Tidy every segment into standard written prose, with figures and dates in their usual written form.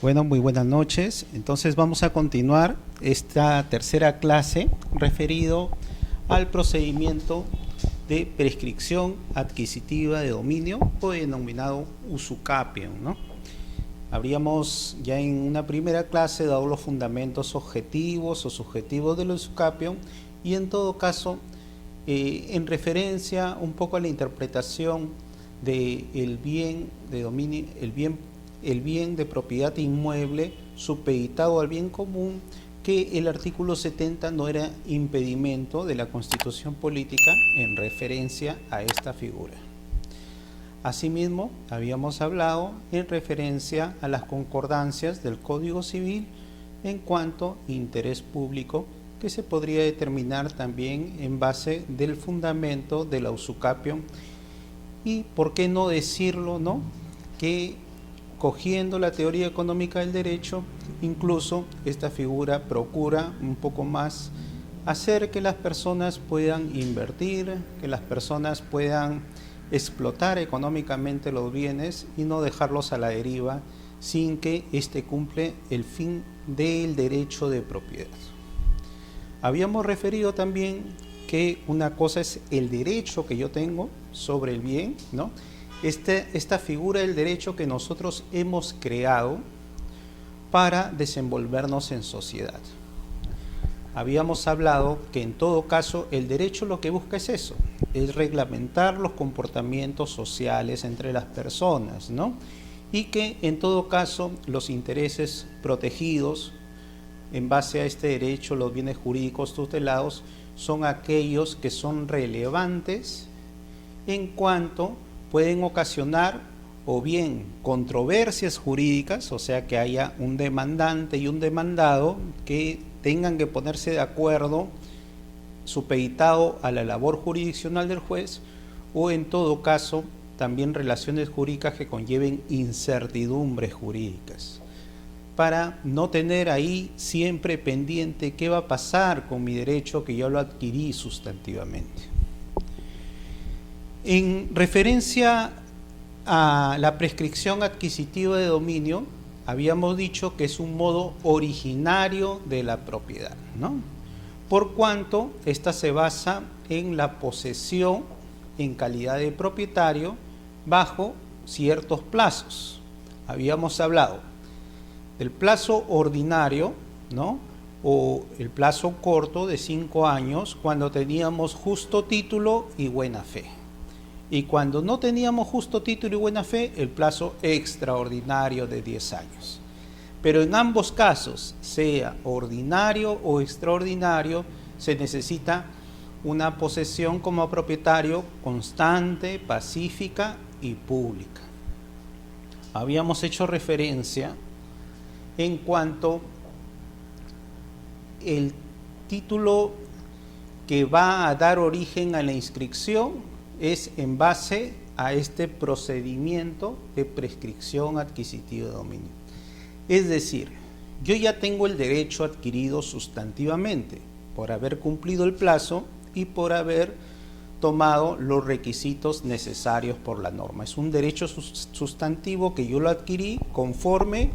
Bueno, muy buenas noches. Entonces vamos a continuar esta tercera clase referido al procedimiento de prescripción adquisitiva de dominio o denominado usucapión, ¿no? Habríamos ya en una primera clase dado los fundamentos objetivos o subjetivos del usucapión y en todo caso en referencia un poco a la interpretación del bien de dominio, el bien de propiedad inmueble supeditado al bien común, que el artículo 70 no era impedimento de la Constitución Política en referencia a esta figura. Asimismo, habíamos hablado en referencia a las concordancias del Código Civil en cuanto a interés público, que se podría determinar también en base del fundamento de la usucapión. Y por qué no decirlo, ¿no?, que cogiendo la teoría económica del derecho, incluso esta figura procura un poco más hacer que las personas puedan invertir, que las personas puedan explotar económicamente los bienes y no dejarlos a la deriva sin que éste cumple el fin del derecho de propiedad. Habíamos referido también que una cosa es el derecho que yo tengo sobre el bien, ¿no? Esta figura del derecho que nosotros hemos creado para desenvolvernos en sociedad. Habíamos hablado que en todo caso el derecho lo que busca es eso, es reglamentar los comportamientos sociales entre las personas, ¿no? Y que en todo caso los intereses protegidos en base a este derecho, los bienes jurídicos tutelados, son aquellos que son relevantes en cuanto pueden ocasionar o bien controversias jurídicas, o sea que haya un demandante y un demandado que tengan que ponerse de acuerdo supeditado a la labor jurisdiccional del juez, o en todo caso también relaciones jurídicas que conlleven incertidumbres jurídicas, para no tener ahí siempre pendiente qué va a pasar con mi derecho que yo lo adquirí sustantivamente. En referencia a la prescripción adquisitiva de dominio, habíamos dicho que es un modo originario de la propiedad, ¿no?, por cuanto esta se basa en la posesión en calidad de propietario bajo ciertos plazos. Habíamos hablado del plazo ordinario, ¿no?, o el plazo corto de 5 años cuando teníamos justo título y buena fe. Y cuando no teníamos justo título y buena fe, el plazo extraordinario de 10 años. Pero en ambos casos, sea ordinario o extraordinario, se necesita una posesión como propietario constante, pacífica y pública. Habíamos hecho referencia en cuanto el título que va a dar origen a la inscripción es en base a este procedimiento de prescripción adquisitiva de dominio. Es decir, yo ya tengo el derecho adquirido sustantivamente por haber cumplido el plazo y por haber tomado los requisitos necesarios por la norma. Es un derecho sustantivo que yo lo adquirí conforme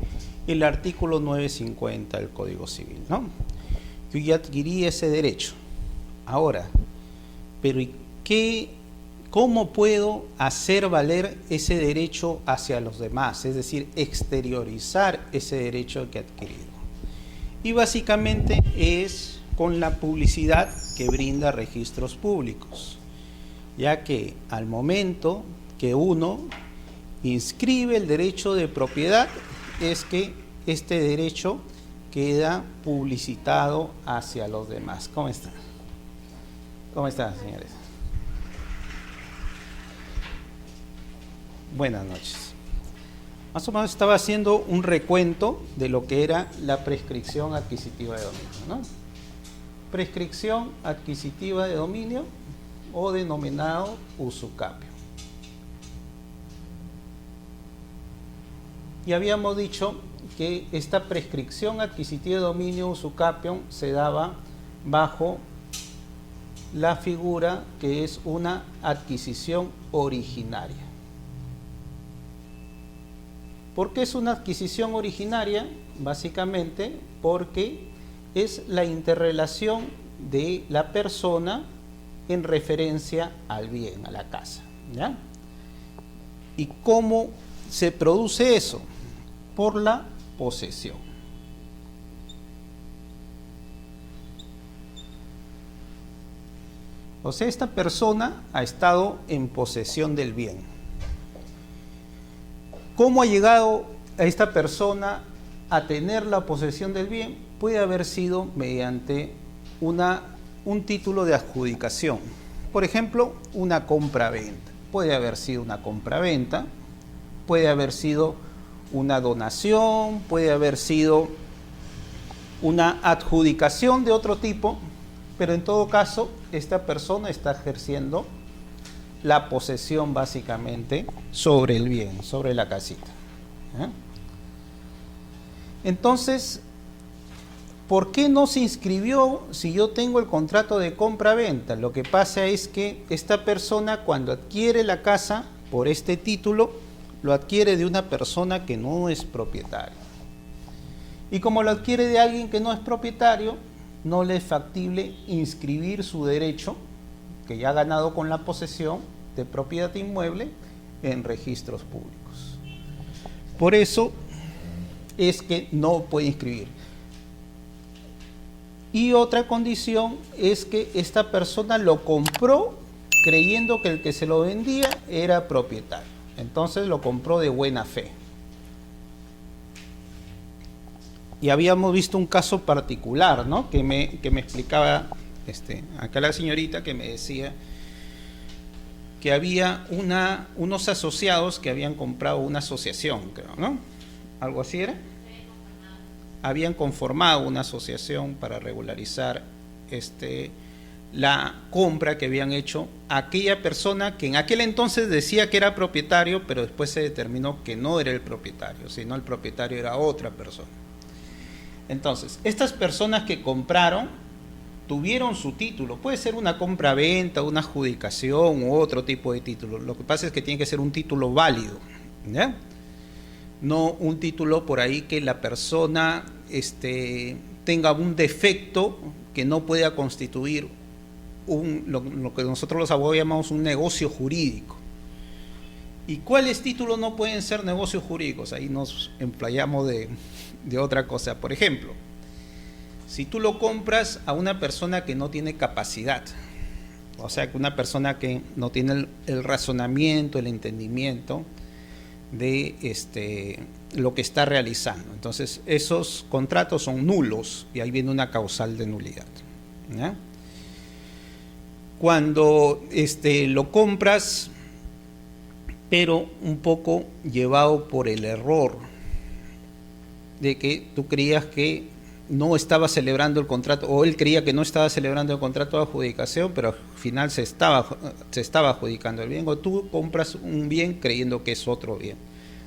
el artículo 950 del Código Civil, ¿no? Yo ya adquirí ese derecho. Ahora, pero ¿cómo puedo hacer valer ese derecho hacia los demás? Es decir, exteriorizar ese derecho que he adquirido. Y básicamente es con la publicidad que brinda registros públicos, ya que al momento que uno inscribe el derecho de propiedad es que este derecho queda publicitado hacia los demás. ¿Cómo están? ¿Cómo están, señores? Buenas noches. Más o menos estaba haciendo un recuento de lo que era la prescripción adquisitiva de dominio, ¿no? Prescripción adquisitiva de dominio o denominado usucapio. Y habíamos dicho que esta prescripción adquisitiva de dominio usucapio se daba bajo la figura que es una adquisición originaria. ¿Por qué es una adquisición originaria? Básicamente porque es la interrelación de la persona en referencia al bien, a la casa, ¿ya? ¿Y cómo se produce eso? Por la posesión. O sea, esta persona ha estado en posesión del bien. ¿Cómo ha llegado a esta persona a tener la posesión del bien? Puede haber sido mediante un título de adjudicación. Por ejemplo, una compra-venta. Puede haber sido una compra-venta, puede haber sido una donación, puede haber sido una adjudicación de otro tipo, pero en todo caso, esta persona está ejerciendo la posesión básicamente sobre el bien, sobre la casita. ¿Eh? Entonces, ¿por qué no se inscribió si yo tengo el contrato de compra-venta? Lo que pasa es que esta persona, cuando adquiere la casa por este título, lo adquiere de una persona que no es propietario. Y como lo adquiere de alguien que no es propietario, no le es factible inscribir su derecho, que ya ha ganado con la posesión de propiedad inmueble, en registros públicos. Por eso es que no puede inscribir. Y otra condición es que esta persona lo compró creyendo que el que se lo vendía era propietario. Entonces lo compró de buena fe. Y habíamos visto un caso particular, ¿no? que me explicaba acá la señorita, que me decía que había unos asociados que habían comprado una asociación, creo, ¿no? ¿Algo así era? Habían conformado una asociación para regularizar la compra que habían hecho a aquella persona que en aquel entonces decía que era propietario, pero después se determinó que no era el propietario, sino el propietario era otra persona. Entonces, estas personas que compraron tuvieron su título, puede ser una compra-venta, una adjudicación u otro tipo de título. Lo que pasa es que tiene que ser un título válido, ¿ya? No un título por ahí que la persona tenga un defecto que no pueda constituir lo que nosotros los abogados llamamos un negocio jurídico. ¿Y cuáles títulos no pueden ser negocios jurídicos? Ahí nos emplayamos de otra cosa. Por ejemplo, si tú lo compras a una persona que no tiene capacidad, o sea, que una persona que no tiene el razonamiento, el entendimiento de lo que está realizando, entonces esos contratos son nulos y ahí viene una causal de nulidad, ¿ya? Cuando lo compras, pero un poco llevado por el error de que tú creías que no estaba celebrando el contrato, o él creía que no estaba celebrando el contrato de adjudicación, pero al final se estaba adjudicando el bien, o tú compras un bien creyendo que es otro bien.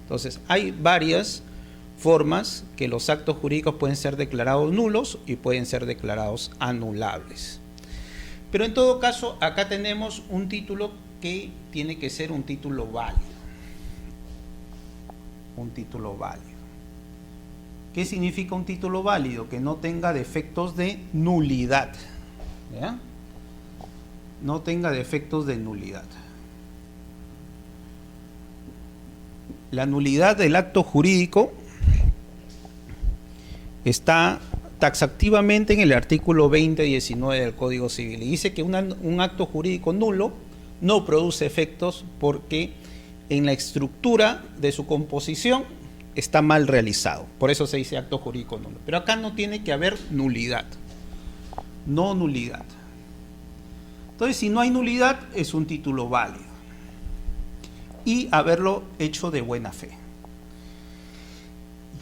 Entonces, hay varias formas que los actos jurídicos pueden ser declarados nulos y pueden ser declarados anulables. Pero en todo caso, acá tenemos un título que tiene que ser un título válido. Un título válido. ¿Qué significa un título válido? Que no tenga defectos de nulidad, ¿ya? No tenga defectos de nulidad. La nulidad del acto jurídico está taxativamente en el artículo 20-19 del Código Civil y dice que un acto jurídico nulo no produce efectos porque en la estructura de su composición está mal realizado, por eso se dice acto jurídico nulo. Pero acá no tiene que haber nulidad, no nulidad. Entonces, si no hay nulidad, es un título válido y haberlo hecho de buena fe.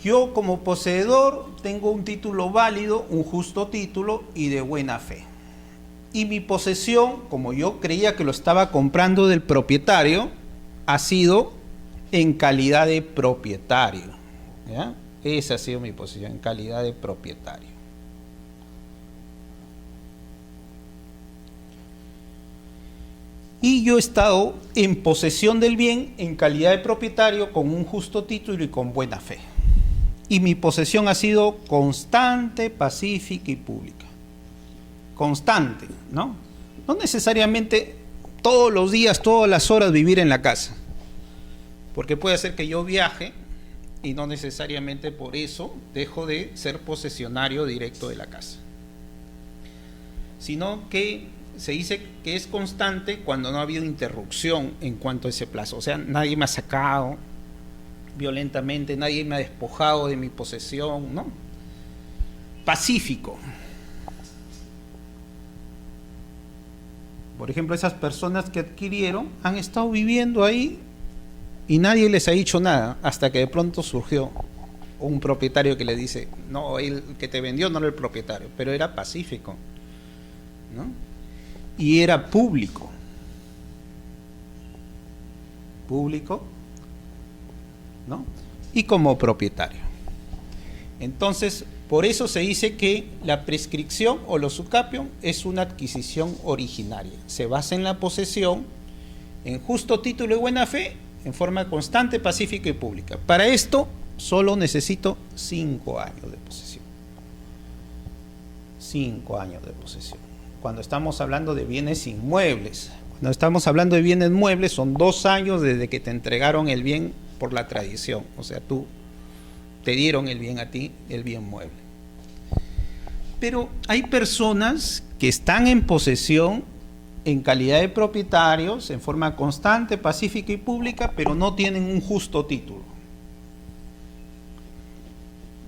Yo como poseedor tengo un título válido, un justo título y de buena fe. Y mi posesión, como yo creía que lo estaba comprando del propietario, ha sido en calidad de propietario, ¿ya? Esa ha sido mi posición, en calidad de propietario. y yo he estado en posesión del bien en calidad de propietario con un justo título y con buena fe. Y mi posesión ha sido constante, pacífica y pública. Constante, ¿no? No necesariamente todos los días, todas las horas vivir en la casa. Porque puede ser que yo viaje y no necesariamente por eso dejo de ser posesionario directo de la casa. Sino que se dice que es constante cuando no ha habido interrupción en cuanto a ese plazo. O sea, nadie me ha sacado violentamente, nadie me ha despojado de mi posesión, ¿no? Pacífico. Por ejemplo, esas personas que adquirieron han estado viviendo ahí y nadie les ha dicho nada, hasta que de pronto surgió un propietario que le dice, no, el que te vendió no era el propietario, pero era pacífico, ¿no? Y era público, ¿no? Y como propietario. Entonces, por eso se dice que la prescripción o lo usucapión es una adquisición originaria. Se basa en la posesión, en justo título y buena fe, en forma constante, pacífica y pública. Para esto, solo necesito 5 años de posesión. 5 años de posesión. Cuando estamos hablando de bienes inmuebles. Cuando estamos hablando de bienes muebles, son 2 años desde que te entregaron el bien por la tradición. O sea, te dieron el bien a ti, el bien mueble. Pero hay personas que están en posesión en calidad de propietarios, en forma constante, pacífica y pública, pero no tienen un justo título.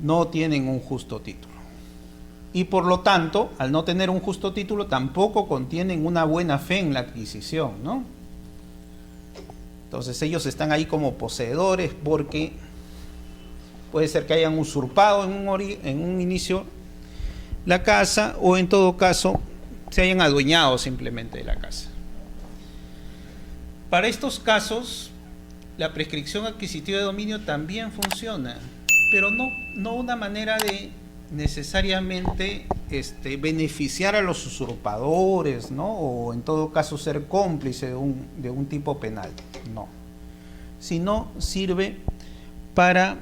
No tienen un justo título. Y por lo tanto, al no tener un justo título, tampoco contienen una buena fe en la adquisición, ¿no? Entonces ellos están ahí como poseedores porque puede ser que hayan usurpado en un inicio la casa, o en todo caso se hayan adueñado simplemente de la casa. Para estos casos, la prescripción adquisitiva de dominio también funciona, pero no una manera de necesariamente beneficiar a los usurpadores, ¿no? O en todo caso ser cómplice de un tipo penal, no, sino sirve para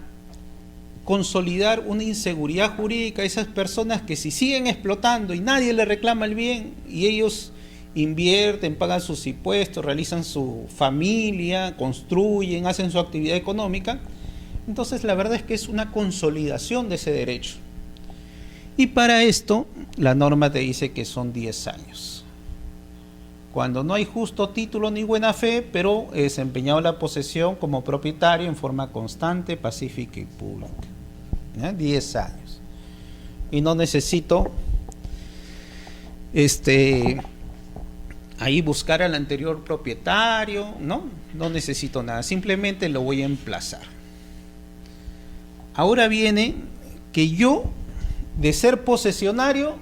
consolidar una inseguridad jurídica a esas personas que si siguen explotando y nadie les reclama el bien y ellos invierten, pagan sus impuestos, realizan su familia, construyen, hacen su actividad económica, entonces la verdad es que es una consolidación de ese derecho. Y para esto la norma te dice que son 10 años. Cuando no hay justo título ni buena fe, pero he desempeñado la posesión como propietario en forma constante, pacífica y pública. 10 años. Y no necesito ahí buscar al anterior propietario, no necesito nada, simplemente lo voy a emplazar. Ahora viene que yo, de ser posesionario,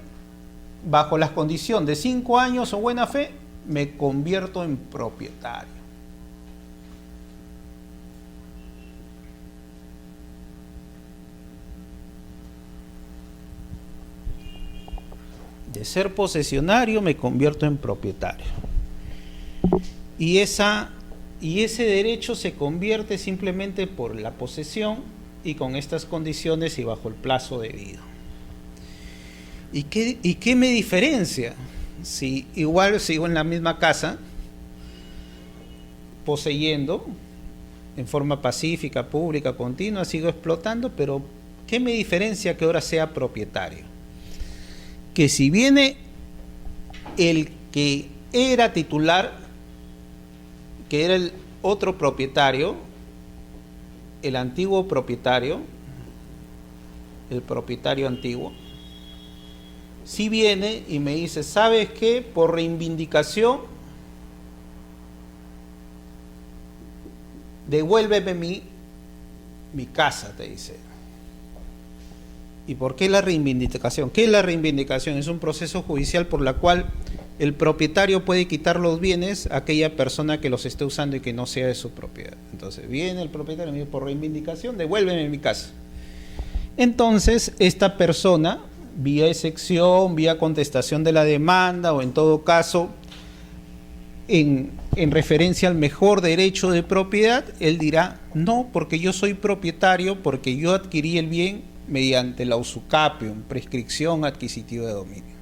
bajo las condiciones de 5 años o buena fe, me convierto en propietario. De ser posesionario me convierto en propietario. Y ese derecho se convierte simplemente por la posesión y con estas condiciones y bajo el plazo debido. ¿Y qué me diferencia? Si igual sigo en la misma casa, poseyendo en forma pacífica, pública, continua, sigo explotando, pero ¿qué me diferencia que ahora sea propietario? Que si viene el que era titular, que era el otro propietario, el antiguo propietario, el propietario antiguo, si viene y me dice, ¿sabes qué? Por reivindicación, devuélveme mi casa, te dice. ¿Y por qué la reivindicación? ¿Qué es la reivindicación? Es un proceso judicial por la cual el propietario puede quitar los bienes a aquella persona que los esté usando y que no sea de su propiedad. Entonces viene el propietario y me dice, por reivindicación, devuélveme mi casa. Entonces esta persona, vía excepción, vía contestación de la demanda o en todo caso en referencia al mejor derecho de propiedad, él dirá, no, porque yo soy propietario, porque yo adquirí el bien mediante la usucapium, prescripción adquisitiva de dominio.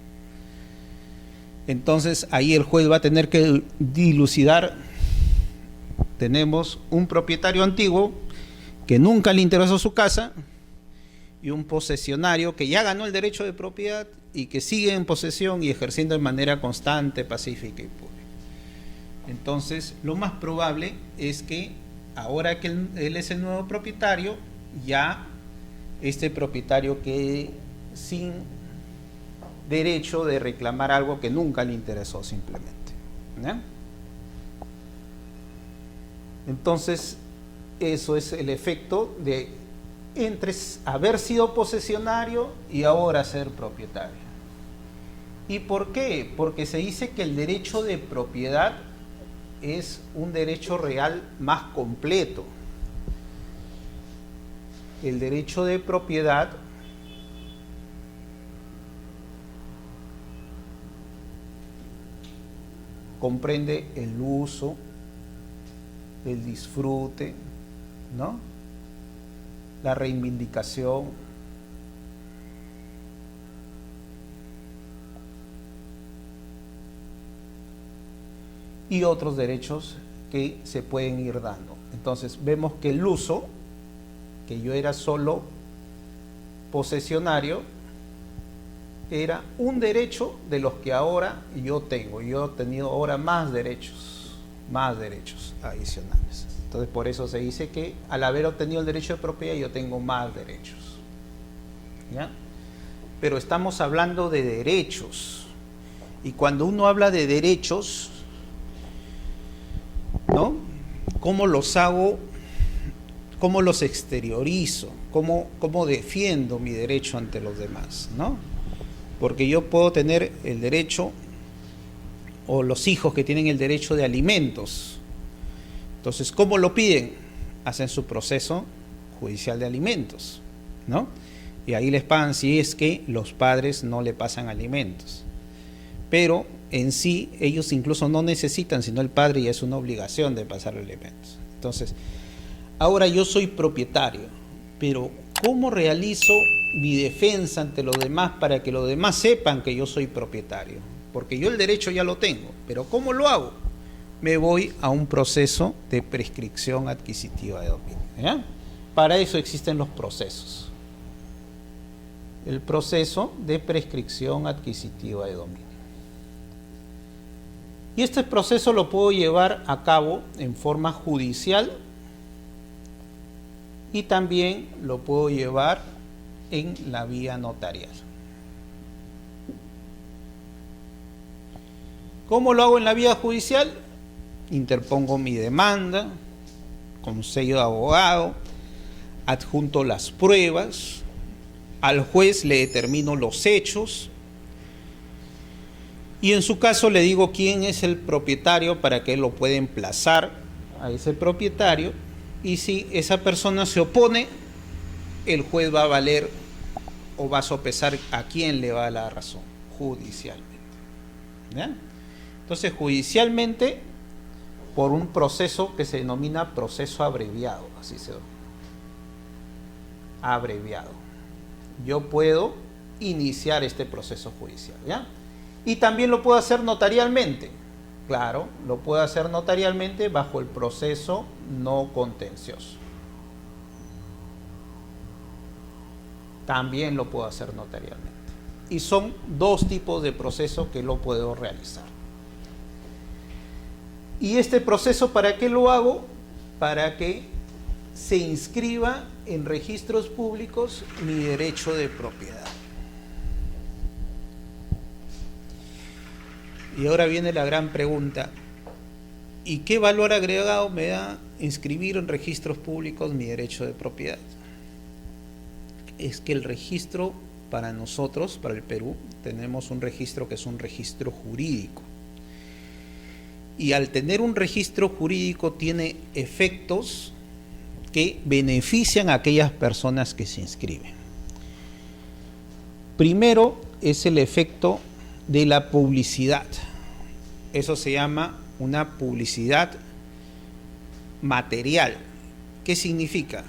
Entonces ahí el juez va a tener que dilucidar. Tenemos un propietario antiguo que nunca le interesó su casa y un posesionario que ya ganó el derecho de propiedad y que sigue en posesión y ejerciendo de manera constante, pacífica y pura. Entonces, lo más probable es que ahora que él es el nuevo propietario, ya este propietario quede sin derecho de reclamar algo que nunca le interesó simplemente, ¿no? Entonces, eso es el efecto de entre haber sido posesionario y ahora ser propietario. ¿Y por qué? Porque se dice que el derecho de propiedad es un derecho real más completo. El derecho de propiedad comprende el uso, el disfrute, ¿no? La reivindicación, y otros derechos que se pueden ir dando. Entonces vemos que el uso, que yo era solo posesionario, era un derecho de los que ahora yo tengo. Yo he tenido ahora más derechos adicionales. Entonces por eso se dice que al haber obtenido el derecho de propiedad yo tengo más derechos, ¿ya? Pero estamos hablando de derechos, y cuando uno habla de derechos, ¿no? ¿Cómo los hago? ¿Cómo los exteriorizo? ¿Cómo defiendo mi derecho ante los demás, ¿no? Porque yo puedo tener el derecho, o los hijos que tienen el derecho de alimentos. Entonces, ¿cómo lo piden? Hacen su proceso judicial de alimentos, ¿no? Y ahí les pagan si es que los padres no le pasan alimentos. Pero en sí, ellos incluso no necesitan, sino el padre ya es una obligación de pasar alimentos. Entonces, ahora yo soy propietario, pero ¿cómo realizo mi defensa ante los demás para que los demás sepan que yo soy propietario? Porque yo el derecho ya lo tengo, pero ¿cómo lo hago? Me voy a un proceso de prescripción adquisitiva de dominio, ¿ya? Para eso existen los procesos. El proceso de prescripción adquisitiva de dominio. Y este proceso lo puedo llevar a cabo en forma judicial y también lo puedo llevar en la vía notarial. ¿Cómo lo hago en la vía judicial? Interpongo mi demanda con sello de abogado, adjunto las pruebas, al juez le determino los hechos y en su caso le digo quién es el propietario para que él lo pueda emplazar a ese propietario, y si esa persona se opone, el juez va a valer o va a sopesar a quién le va a la razón judicialmente, ¿ya? Entonces, judicialmente, por un proceso que se denomina proceso abreviado, así se denomina, abreviado, yo puedo iniciar este proceso judicial, ¿ya? Y también lo puedo hacer notarialmente. Claro, lo puedo hacer notarialmente bajo el proceso no contencioso. También lo puedo hacer notarialmente. Y son dos tipos de proceso que lo puedo realizar. ¿Y este proceso para qué lo hago? Para que se inscriba en registros públicos mi derecho de propiedad. Y ahora viene la gran pregunta: ¿y qué valor agregado me da inscribir en registros públicos mi derecho de propiedad? Es que el registro, para nosotros, para el Perú, tenemos un registro que es un registro jurídico. Y al tener un registro jurídico tiene efectos que benefician a aquellas personas que se inscriben. Primero es el efecto de la publicidad. Eso se llama una publicidad material. ¿Qué significa?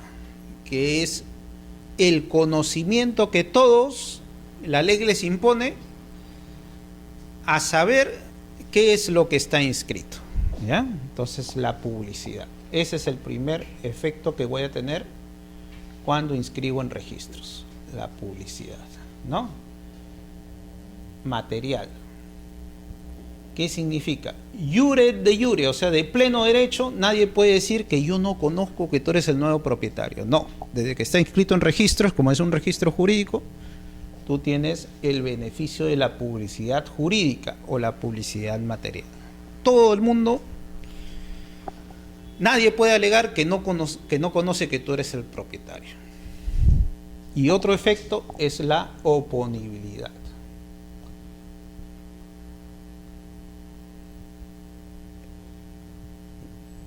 Que es el conocimiento que todos, la ley les impone a saber qué es lo que está inscrito, ¿ya? Entonces, la publicidad. Ese es el primer efecto que voy a tener cuando inscribo en registros, la publicidad, ¿no? Material. ¿Qué significa? Iure de iure, o sea, de pleno derecho, nadie puede decir que yo no conozco que tú eres el nuevo propietario. No, desde que está inscrito en registros, como es un registro jurídico, tú tienes el beneficio de la publicidad jurídica o la publicidad material. Todo el mundo, nadie puede alegar que no conoce que tú eres el propietario. Y otro efecto es la oponibilidad.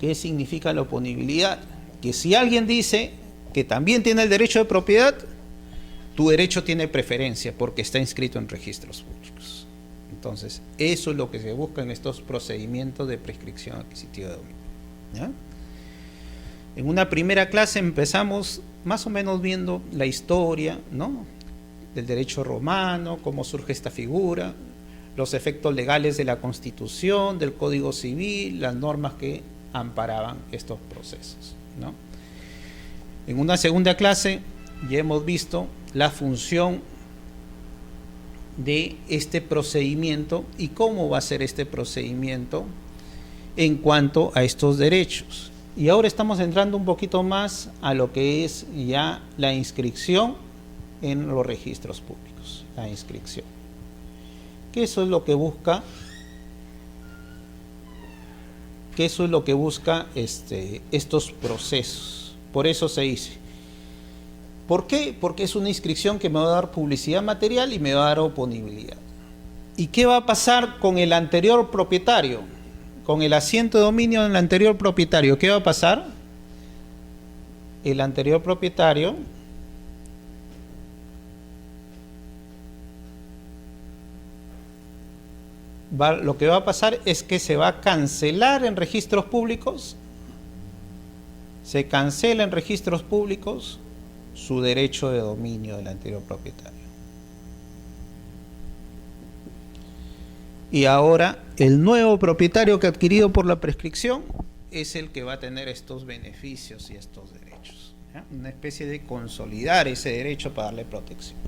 ¿Qué significa la oponibilidad? Que si alguien dice que también tiene el derecho de propiedad, tu derecho tiene preferencia porque está inscrito en registros públicos. Entonces, eso es lo que se busca en estos procedimientos de prescripción adquisitiva de dominio, ¿ya? En una primera clase empezamos más o menos viendo la historia, ¿no?, del derecho romano, cómo surge esta figura, los efectos legales de la Constitución, del Código Civil, las normas que amparaban estos procesos, ¿no? En una segunda clase ya hemos visto la función de este procedimiento y cómo va a ser este procedimiento en cuanto a estos derechos. Y ahora estamos entrando un poquito más a lo que es ya la inscripción en los registros públicos, la inscripción. Que eso es lo que busca, estos procesos. Por eso se dice. ¿Por qué? Porque es una inscripción que me va a dar publicidad material y me va a dar oponibilidad. ¿Y qué va a pasar con el anterior propietario? Con el asiento de dominio en el anterior propietario, ¿qué va a pasar? El anterior propietario lo que va a pasar es que se va a cancelar en registros públicos, se cancela en registros públicos su derecho de dominio del anterior propietario. Y ahora el nuevo propietario que ha adquirido por la prescripción es el que va a tener estos beneficios y estos derechos, ¿ya? Una especie de consolidar ese derecho para darle protección.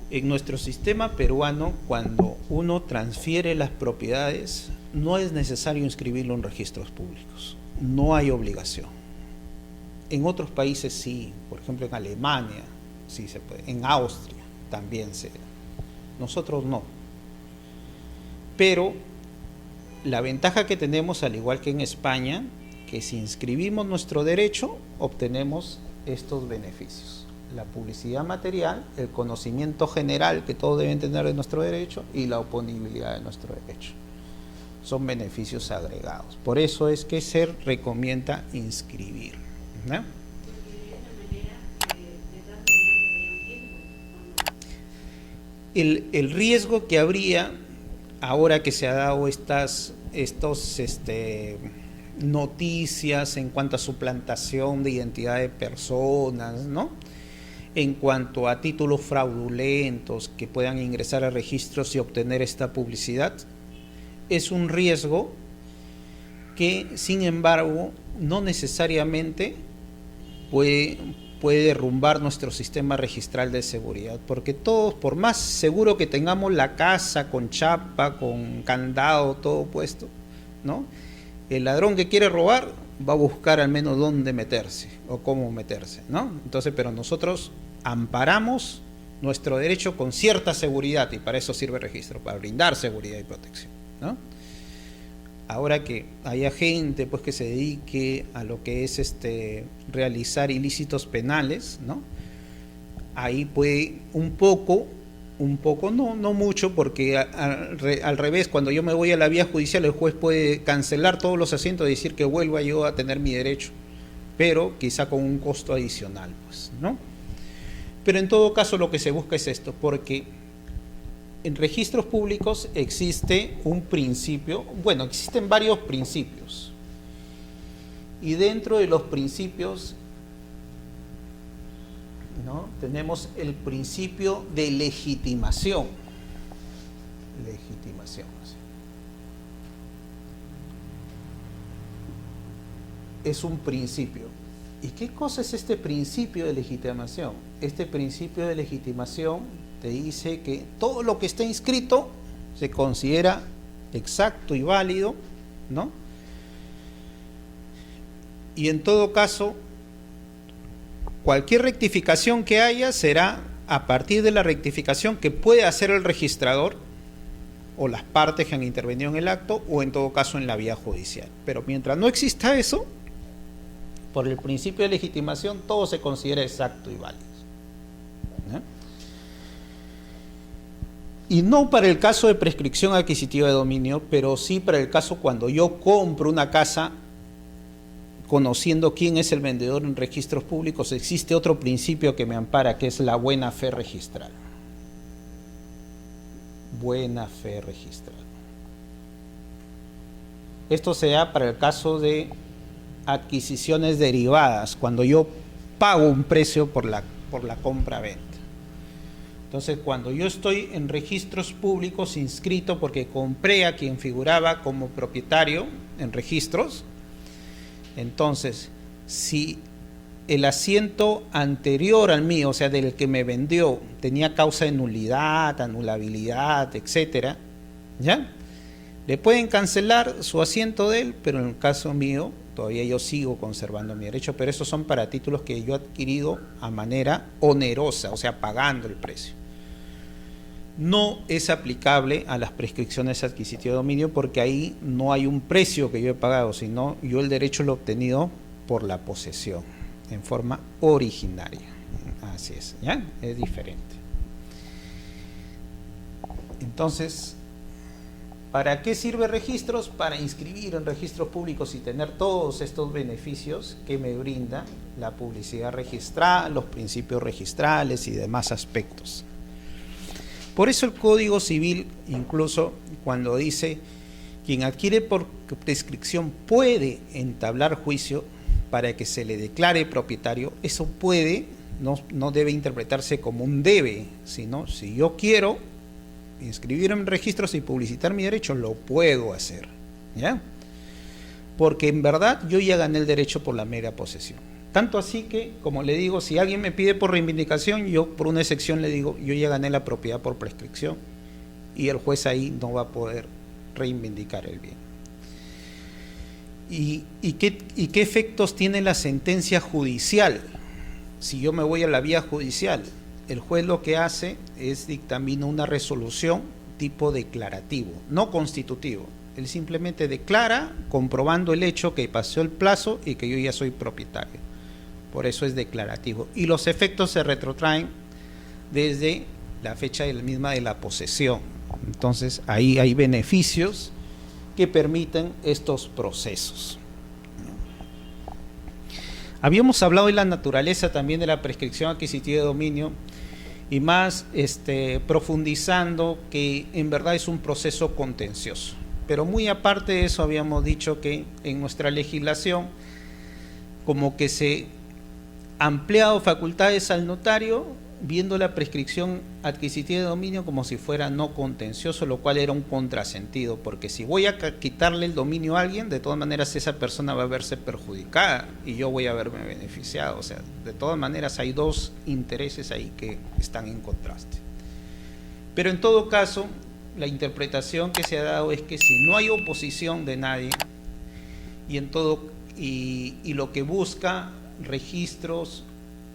En nuestro sistema peruano, cuando uno transfiere las propiedades, no es necesario inscribirlo en registros públicos, no hay obligación. En otros países sí, por ejemplo en Alemania sí se puede, en Austria también se da, nosotros no. Pero la ventaja que tenemos, al igual que en España, que si inscribimos nuestro derecho, obtenemos estos beneficios: la publicidad material, el conocimiento general que todos deben tener de nuestro derecho y la oponibilidad de nuestro derecho. Son beneficios agregados. Por eso es que se recomienda inscribir, ¿no? El riesgo que habría ahora que se ha dado estos noticias en cuanto a suplantación de identidad de personas, ¿no?, en cuanto a títulos fraudulentos que puedan ingresar a registros y obtener esta publicidad, es un riesgo que, sin embargo, no necesariamente puede derrumbar nuestro sistema registral de seguridad, porque todos, por más seguro que tengamos la casa con chapa, con candado, todo puesto, ¿no?, el ladrón que quiere robar va a buscar al menos dónde meterse o cómo meterse, ¿no? Entonces, pero nosotros amparamos nuestro derecho con cierta seguridad, y para eso sirve el registro, para brindar seguridad y protección, ¿no? Ahora que haya gente pues que se dedique a lo que es realizar ilícitos penales, ¿no?, ahí puede un poco, no mucho, porque al revés, cuando yo me voy a la vía judicial, el juez puede cancelar todos los asientos y decir que vuelva yo a tener mi derecho, pero quizá con un costo adicional, pues, ¿no? Pero en todo caso lo que se busca es esto, porque en registros públicos existe un principio, bueno, existen varios principios. Y dentro de los principios, ¿no?, tenemos el principio de legitimación. Legitimación. Es un principio. ¿Y qué cosa es este principio de legitimación? Este principio de legitimación te dice que todo lo que está inscrito se considera exacto y válido, ¿no? Y en todo caso, cualquier rectificación que haya será a partir de la rectificación que puede hacer el registrador o las partes que han intervenido en el acto, o en todo caso en la vía judicial. Pero mientras no exista eso, por el principio de legitimación, todo se considera exacto y válido, ¿no? Y no para el caso de prescripción adquisitiva de dominio, pero sí para el caso cuando yo compro una casa conociendo quién es el vendedor en registros públicos. Existe otro principio que me ampara, que es la buena fe registral. Buena fe registral. Esto se da para el caso de adquisiciones derivadas, cuando yo pago un precio por la compra-venta. Entonces, cuando yo estoy en registros públicos inscrito porque compré a quien figuraba como propietario en registros, entonces, si el asiento anterior al mío, o sea, del que me vendió, tenía causa de nulidad, anulabilidad, etcétera, ¿ya?, le pueden cancelar su asiento de él, pero en el caso mío, todavía yo sigo conservando mi derecho, pero esos son para títulos que yo he adquirido a manera onerosa, o sea, pagando el precio. No es aplicable a las prescripciones adquisitivas de dominio porque ahí no hay un precio que yo he pagado, sino yo el derecho lo he obtenido por la posesión, en forma originaria. Así es, ¿ya? Es diferente. Entonces, ¿para qué sirve registros? Para inscribir en registros públicos y tener todos estos beneficios que me brinda la publicidad registral, los principios registrales y demás aspectos. Por eso el Código Civil, incluso cuando dice quien adquiere por prescripción puede entablar juicio para que se le declare propietario, eso puede, no debe interpretarse como un debe, sino si yo quiero inscribir en registros y publicitar mi derecho, lo puedo hacer, ¿ya? Porque en verdad yo ya gané el derecho por la mera posesión. Tanto así que, como le digo, si alguien me pide por reivindicación, yo por una excepción le digo, yo ya gané la propiedad por prescripción, y el juez ahí no va a poder reivindicar el bien. ¿Y qué efectos tiene la sentencia judicial? Si yo me voy a la vía judicial, el juez lo que hace es dictamina una resolución tipo declarativo, no constitutivo. Él simplemente declara, comprobando el hecho que pasó el plazo y que yo ya soy propietario. Por eso es declarativo. Y los efectos se retrotraen desde la fecha misma de la posesión. Entonces, ahí hay beneficios que permiten estos procesos. Habíamos hablado de la naturaleza también de la prescripción adquisitiva de dominio, y más profundizando que en verdad es un proceso contencioso. Pero muy aparte de eso, habíamos dicho que en nuestra legislación como que se han ampliado facultades al notario, viendo la prescripción adquisitiva de dominio como si fuera no contencioso, lo cual era un contrasentido, porque si voy a quitarle el dominio a alguien, de todas maneras esa persona va a verse perjudicada y yo voy a verme beneficiado. O sea, de todas maneras hay dos intereses ahí que están en contraste. Pero en todo caso, la interpretación que se ha dado es que si no hay oposición de nadie y lo que busca registros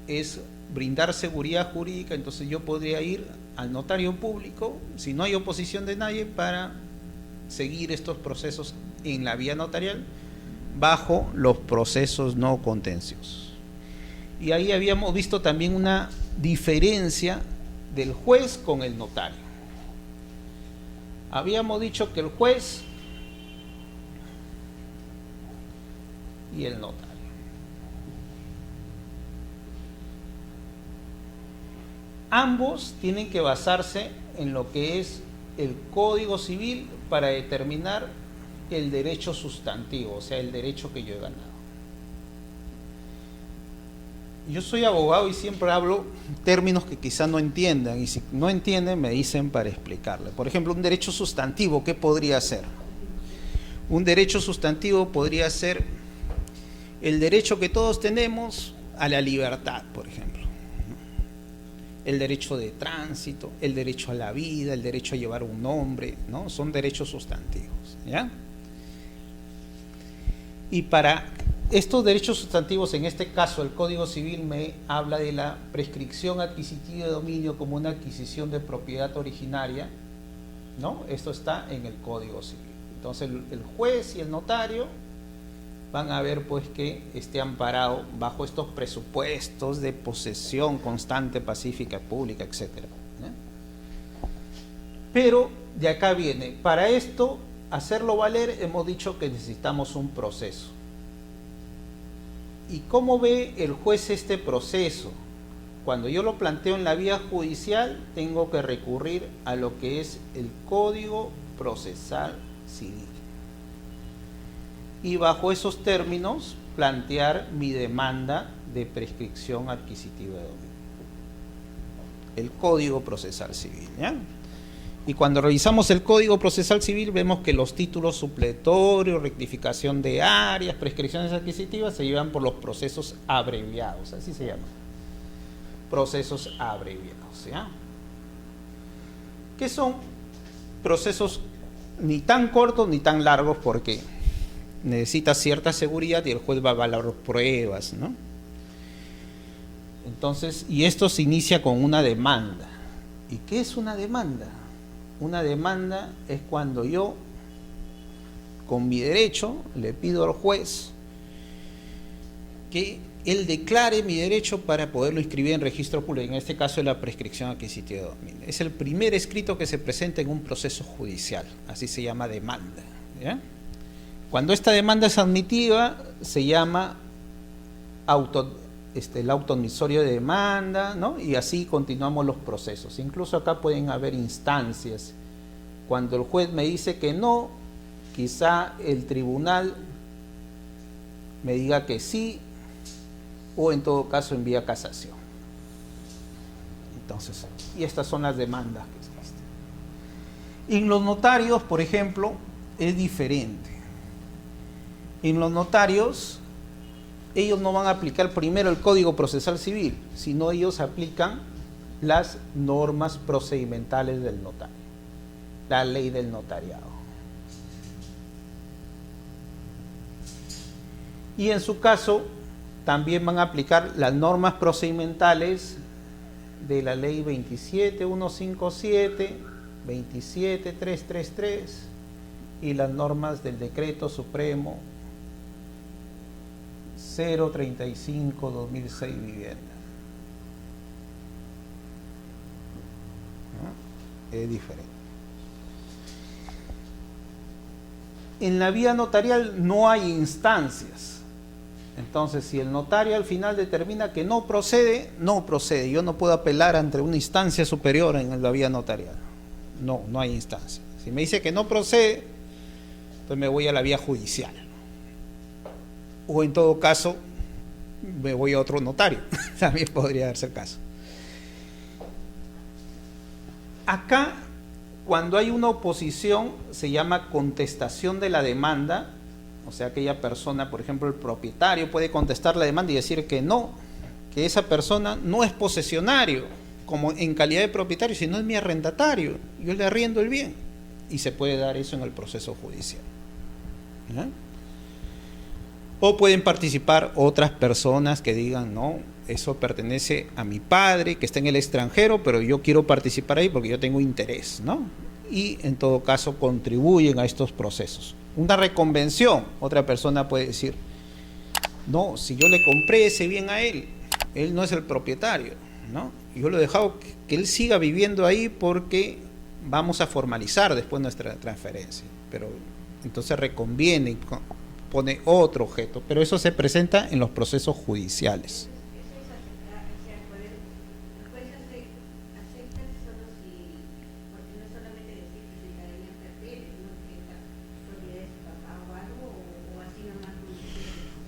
es brindar seguridad jurídica, entonces yo podría ir al notario público, si no hay oposición de nadie, para seguir estos procesos en la vía notarial bajo los procesos no contenciosos. Y ahí habíamos visto también una diferencia del juez con el notario. Habíamos dicho que el juez y el notario. Ambos tienen que basarse en lo que es el Código Civil para determinar el derecho sustantivo, o sea, el derecho que yo he ganado. Yo soy abogado y siempre hablo términos que quizá no entiendan, y si no entienden me dicen para explicarle. Por ejemplo, un derecho sustantivo, ¿qué podría ser? Un derecho sustantivo podría ser el derecho que todos tenemos a la libertad, por ejemplo. El derecho de tránsito, el derecho a la vida, el derecho a llevar un nombre, ¿no? Son derechos sustantivos, ¿ya? Y para estos derechos sustantivos, en este caso el Código Civil me habla de la prescripción adquisitiva de dominio como una adquisición de propiedad originaria, ¿no? Esto está en el Código Civil. Entonces el juez y el notario van a ver pues que esté amparado bajo estos presupuestos de posesión constante, pacífica, pública, etcétera, ¿eh? Pero de acá viene, para esto, hacerlo valer, hemos dicho que necesitamos un proceso. ¿Y cómo ve el juez este proceso? Cuando yo lo planteo en la vía judicial, tengo que recurrir a lo que es el Código Procesal Civil. Y bajo esos términos, plantear mi demanda de prescripción adquisitiva de dominio. El Código Procesal Civil, ¿ya? Y cuando revisamos el Código Procesal Civil vemos que los títulos supletorios, rectificación de áreas, prescripciones adquisitivas se llevan por los procesos abreviados, así se llama. Procesos abreviados, ¿ya? Que son procesos ni tan cortos ni tan largos porque necesita cierta seguridad y el juez va a valorar pruebas, ¿no? Entonces, y esto se inicia con una demanda. ¿Y qué es una demanda? Una demanda es cuando yo, con mi derecho, le pido al juez que él declare mi derecho para poderlo inscribir en registro público, en este caso es la prescripción adquisitiva de dominio. Es el primer escrito que se presenta en un proceso judicial, así se llama demanda, ¿ya? Cuando esta demanda es admitida, se llama el auto admisorio de demanda, ¿no? Y así continuamos los procesos. Incluso acá pueden haber instancias. Cuando el juez me dice que no, quizá el tribunal me diga que sí, o en todo caso envía casación. Entonces, y estas son las demandas que existen. En los notarios, por ejemplo, es diferente. En los notarios, ellos no van a aplicar primero el Código Procesal Civil, sino ellos aplican las normas procedimentales del notario, la ley del notariado. Y en su caso, también van a aplicar las normas procedimentales de la ley 27157, 27333 y las normas del Decreto Supremo 035/2006 vivienda. ¿No? Es diferente. En la vía notarial no hay instancias. Entonces, si el notario al final determina que no procede, no procede. Yo no puedo apelar ante una instancia superior en la vía notarial. No hay instancia. Si me dice que no procede, entonces me voy a la vía judicial. O en todo caso, me voy a otro notario. También podría darse el caso. Acá, cuando hay una oposición, se llama contestación de la demanda. O sea, aquella persona, por ejemplo, el propietario puede contestar la demanda y decir que no, que esa persona no es posesionario, como en calidad de propietario, sino es mi arrendatario. Yo le arriendo el bien. Y se puede dar eso en el proceso judicial. ¿Ya? O pueden participar otras personas que digan, no, eso pertenece a mi padre, que está en el extranjero, pero yo quiero participar ahí porque yo tengo interés, ¿no? Y en todo caso contribuyen a estos procesos. Una reconvención, otra persona puede decir, no, si yo le compré ese bien a él no es el propietario, ¿no? Yo lo he dejado que él siga viviendo ahí porque vamos a formalizar después nuestra transferencia, pero entonces reconviene, pone otro objeto, pero eso se presenta en los procesos judiciales.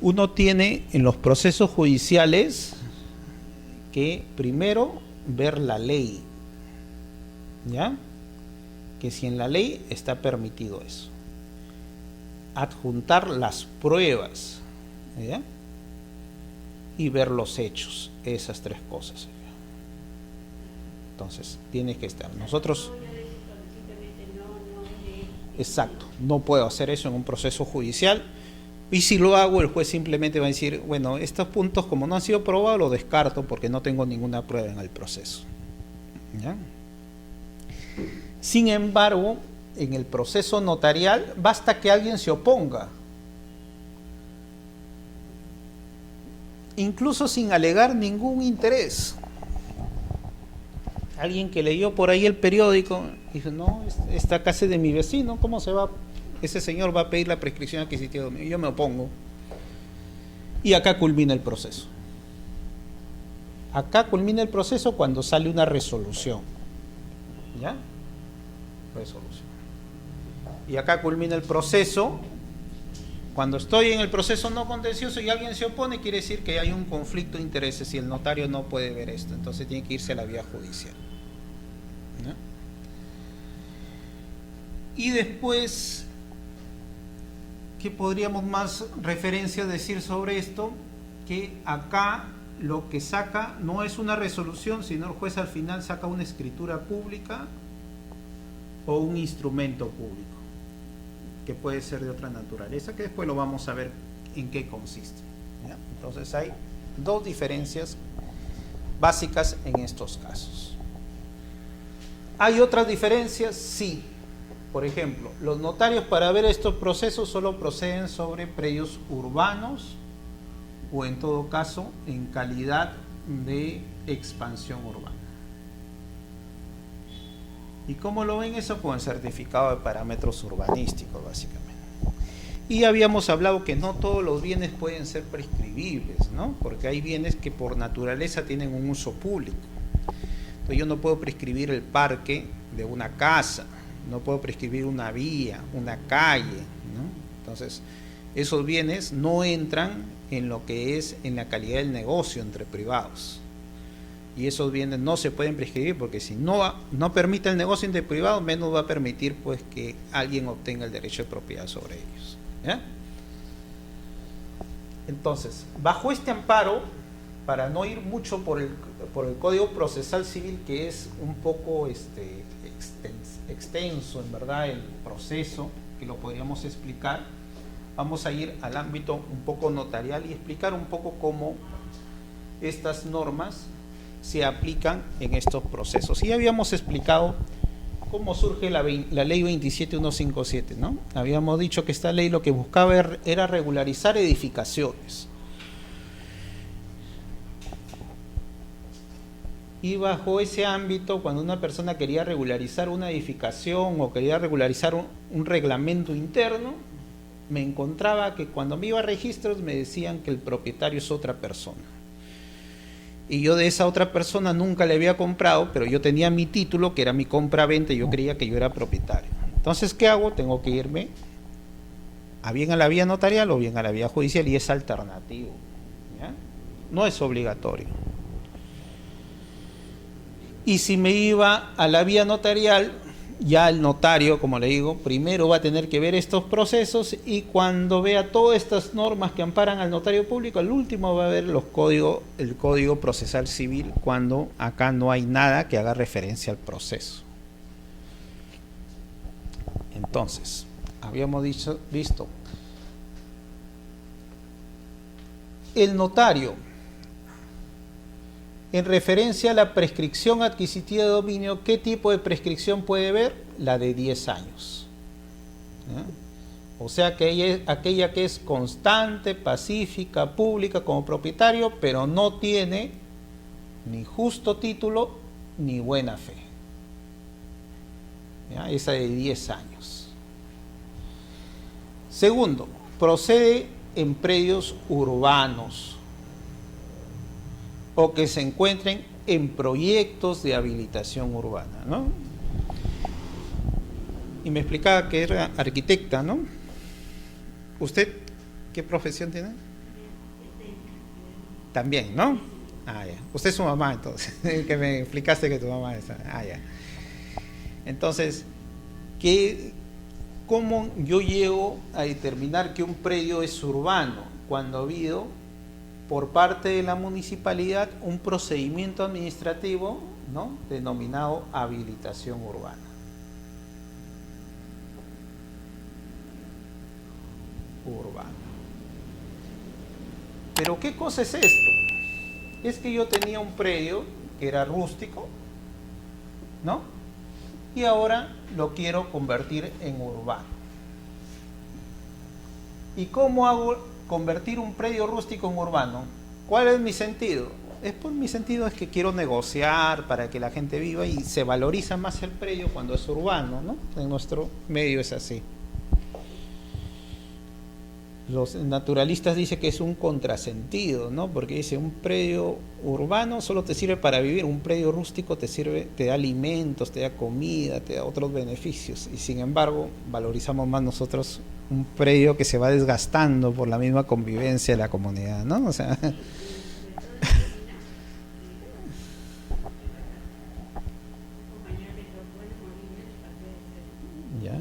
uno tiene en los procesos judiciales que primero ver la ley, ¿ya? Que si en la ley está permitido eso. Adjuntar las pruebas, ¿ya? Y ver los hechos, esas tres cosas. Entonces, tiene que estar. Nosotros... Exacto, no puedo hacer eso en un proceso judicial, y si lo hago, el juez simplemente va a decir, bueno, estos puntos como no han sido probados, los descarto porque no tengo ninguna prueba en el proceso, ¿ya? Sin embargo, en el proceso notarial basta que alguien se oponga, incluso sin alegar ningún interés. Alguien que leyó por ahí el periódico y dice, no, esta casa es de mi vecino, ¿cómo se va? Ese señor va a pedir la prescripción adquisitiva, yo me opongo. Y acá culmina el proceso. Acá culmina el proceso cuando sale una resolución, ¿ya? Resolución. Y acá culmina el proceso. Cuando estoy en el proceso no contencioso y alguien se opone, quiere decir que hay un conflicto de intereses y el notario no puede ver esto, entonces tiene que irse a la vía judicial, ¿no? Y después, ¿qué podríamos más referencia decir sobre esto? Que acá lo que saca no es una resolución, sino el juez al final saca una escritura pública o un instrumento público, que puede ser de otra naturaleza, que después lo vamos a ver en qué consiste, ¿ya? Entonces hay dos diferencias básicas en estos casos. ¿Hay otras diferencias? Sí. Por ejemplo, los notarios para ver estos procesos solo proceden sobre predios urbanos o en todo caso en calidad de expansión urbana. ¿Y cómo lo ven eso? Con el certificado de parámetros urbanísticos, básicamente. Y habíamos hablado que no todos los bienes pueden ser prescribibles, ¿no? Porque hay bienes que por naturaleza tienen un uso público. Entonces yo no puedo prescribir el parque de una casa, no puedo prescribir una vía, una calle, ¿no? Entonces, esos bienes no entran en lo que es en la calidad del negocio entre privados. Y esos bienes no se pueden prescribir porque si no permite el negocio entre privados, menos va a permitir pues que alguien obtenga el derecho de propiedad sobre ellos, ¿ya? Entonces, bajo este amparo, para no ir mucho por el Código Procesal Civil, que es un poco extenso en verdad el proceso, que lo podríamos explicar, vamos a ir al ámbito un poco notarial y explicar un poco cómo estas normas se aplican en estos procesos. Y habíamos explicado cómo surge la ley 27157, ¿no? Habíamos dicho que esta ley lo que buscaba era regularizar edificaciones. Y bajo ese ámbito, cuando una persona quería regularizar una edificación o quería regularizar un reglamento interno, me encontraba que cuando me iba a registros me decían que el propietario es otra persona. Y yo de esa otra persona nunca le había comprado, pero yo tenía mi título, que era mi compra-venta, y yo creía que yo era propietario. Entonces, ¿qué hago? Tengo que irme bien a la vía notarial o bien a la vía judicial, y es alternativo, ¿ya? No es obligatorio. Y si me iba a la vía notarial, ya el notario, como le digo, primero va a tener que ver estos procesos, y cuando vea todas estas normas que amparan al notario público, al último va a ver el Código Procesal Civil, cuando acá no hay nada que haga referencia al proceso. Entonces, habíamos visto, el notario, en referencia a la prescripción adquisitiva de dominio, ¿qué tipo de prescripción puede ver? La de 10 años. ¿Ya? O sea que aquella que es constante, pacífica, pública como propietario, pero no tiene ni justo título ni buena fe. ¿Ya? Esa de 10 años. Segundo, procede en predios urbanos o que se encuentren en proyectos de habilitación urbana, ¿no? Y me explicaba que era arquitecta, ¿no? ¿Usted qué profesión tiene? También, ¿no? Ah, ya. Usted es su mamá, entonces. Que me explicaste que tu mamá es. Ah, ya. Entonces, ¿cómo yo llego a determinar que un predio es urbano? Cuando ha habido, por parte de la municipalidad, un procedimiento administrativo, ¿no?, denominado habilitación urbana. Pero ¿qué cosa es esto? Es que yo tenía un predio que era rústico, ¿no? Y ahora lo quiero convertir en urbano. ¿Y cómo hago convertir un predio rústico en urbano? ¿Cuál es mi sentido? Mi sentido es que quiero negociar para que la gente viva y se valoriza más el predio cuando es urbano, ¿no? En nuestro medio es así. Los naturalistas dicen que es un contrasentido, ¿no? Porque dice, un predio urbano solo te sirve para vivir, un predio rústico te sirve, te da alimentos, te da comida, te da otros beneficios. Y sin embargo, valorizamos más nosotros un predio que se va desgastando por la misma convivencia de la comunidad, ¿no? O sea, ¿ya?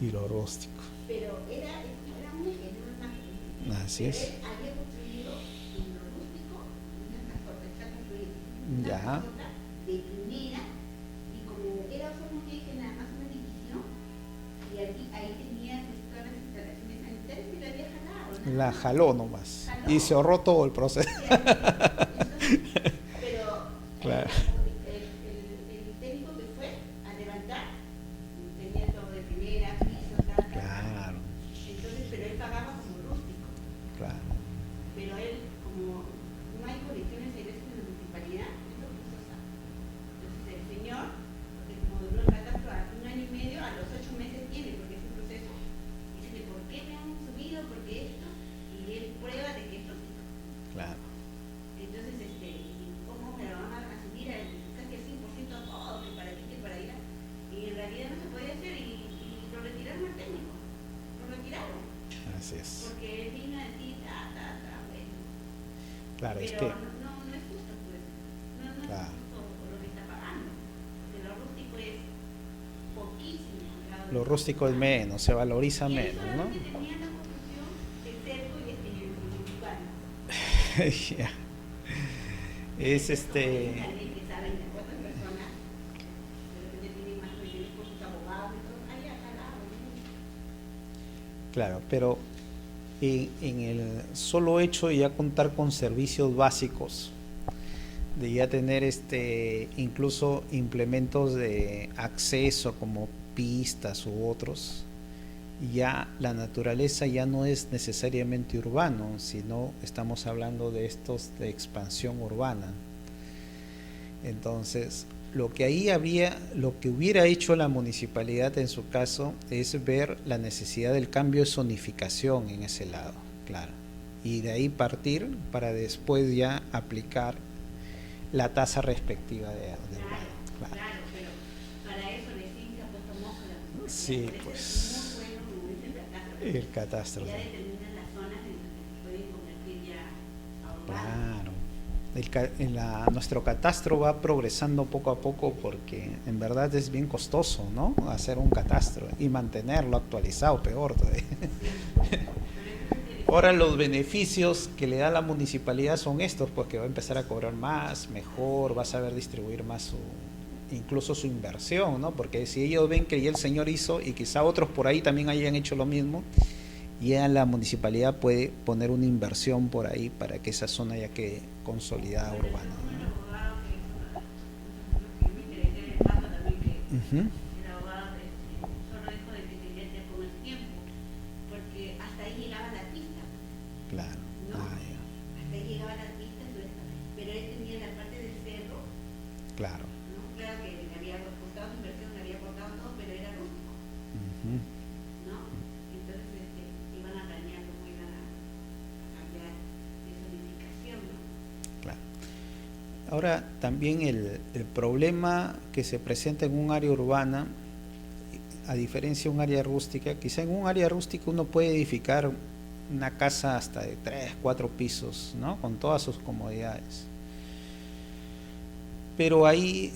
Y lo rústico. Pero era un ejemplo, una Así es. Él había construido en lo rústico una casota, está construida, una Ya. casota de primera, y como era solo nada más una división, y ahí tenía pues, todas las instalaciones sanitarias y la había jalado, ¿no? La jaló nomás. Jaló. Y se ahorró todo el proceso. Entonces, pero Claro. el técnico que fue a levantar tenía todo de primera, piso, tal. Claro. Entonces, pero él pagaba como rústico. Claro. Pero él, como no hay colecciones de ingresos en la municipalidad, es lo que se sabe. Entonces el señor, que como duró el catastro a 1 año y medio, a los 8 meses tiene, porque es un proceso, dice, ¿por qué me han subido? Porque esto, y él prueba de que es rústico. Claro. Entonces, ¿cómo me lo van a subir casi al 100% a todo, que para aquí, que para allá? Y en realidad no se podía hacer, y lo retiraron al técnico. Lo retiraron. Así es. Porque él vino a decir, bueno. Claro, Pero es que. no es justo, pues. No Claro. es justo por lo que está pagando. Porque lo rústico es poquísimo. Lo rústico es menos, se valoriza y menos, ¿no? solamente tenía la construcción del cerco y el municipal. Ya. Es Alguien que sabe de cuántas personas, de repente tienen más proyectos con sus abogados y todo, ahí acá lado, ¿no? Claro, pero en el solo hecho de ya contar con servicios básicos, de ya tener incluso implementos de acceso como pistas u otros, ya la naturaleza ya no es necesariamente urbano, sino estamos hablando de estos de expansión urbana. Entonces, lo que hubiera hecho la municipalidad en su caso es ver la necesidad del cambio de zonificación en ese lado, claro, y de ahí partir para después ya aplicar la tasa respectiva de urbano. Claro. Claro, pero para eso le se ha puesto mojo la municipalidad. Sí, Por eso pues. es muy bueno, como dice el catastro. El catastro. Ya determinan las zonas en las que se pueden convertir ya a Claro. urbanos. Nuestro catastro va progresando poco a poco porque en verdad es bien costoso, ¿no? Hacer un catastro y mantenerlo actualizado, peor todavía. Ahora los beneficios que le da la municipalidad son estos, pues que va a empezar a cobrar más, mejor, va a saber distribuir más incluso su inversión, ¿no? Porque si ellos ven que ya el señor hizo y quizá otros por ahí también hayan hecho lo mismo, ya la municipalidad puede poner una inversión por ahí para que esa zona ya quede consolidada urbana, ¿no? Uh-huh. El abogado solo dijo de que quería hacer con el tiempo, porque hasta ahí llegaba la pista. Claro. ¿No? Ya. Hasta ahí llegaba la pista, pero él tenía la parte del cerro. Claro. ¿No? Claro que le había costado su inversión, le había costado todo, pero era rústico. Uh-huh. ¿No? Entonces iban a planear cómo iban a cambiar de zonificación, ¿no? Claro. Ahora también el problema que se presenta en un área urbana a diferencia de un área rústica, quizá en un área rústica uno puede edificar una casa hasta de 3, 4 pisos, ¿no? Con todas sus comodidades. Pero ahí,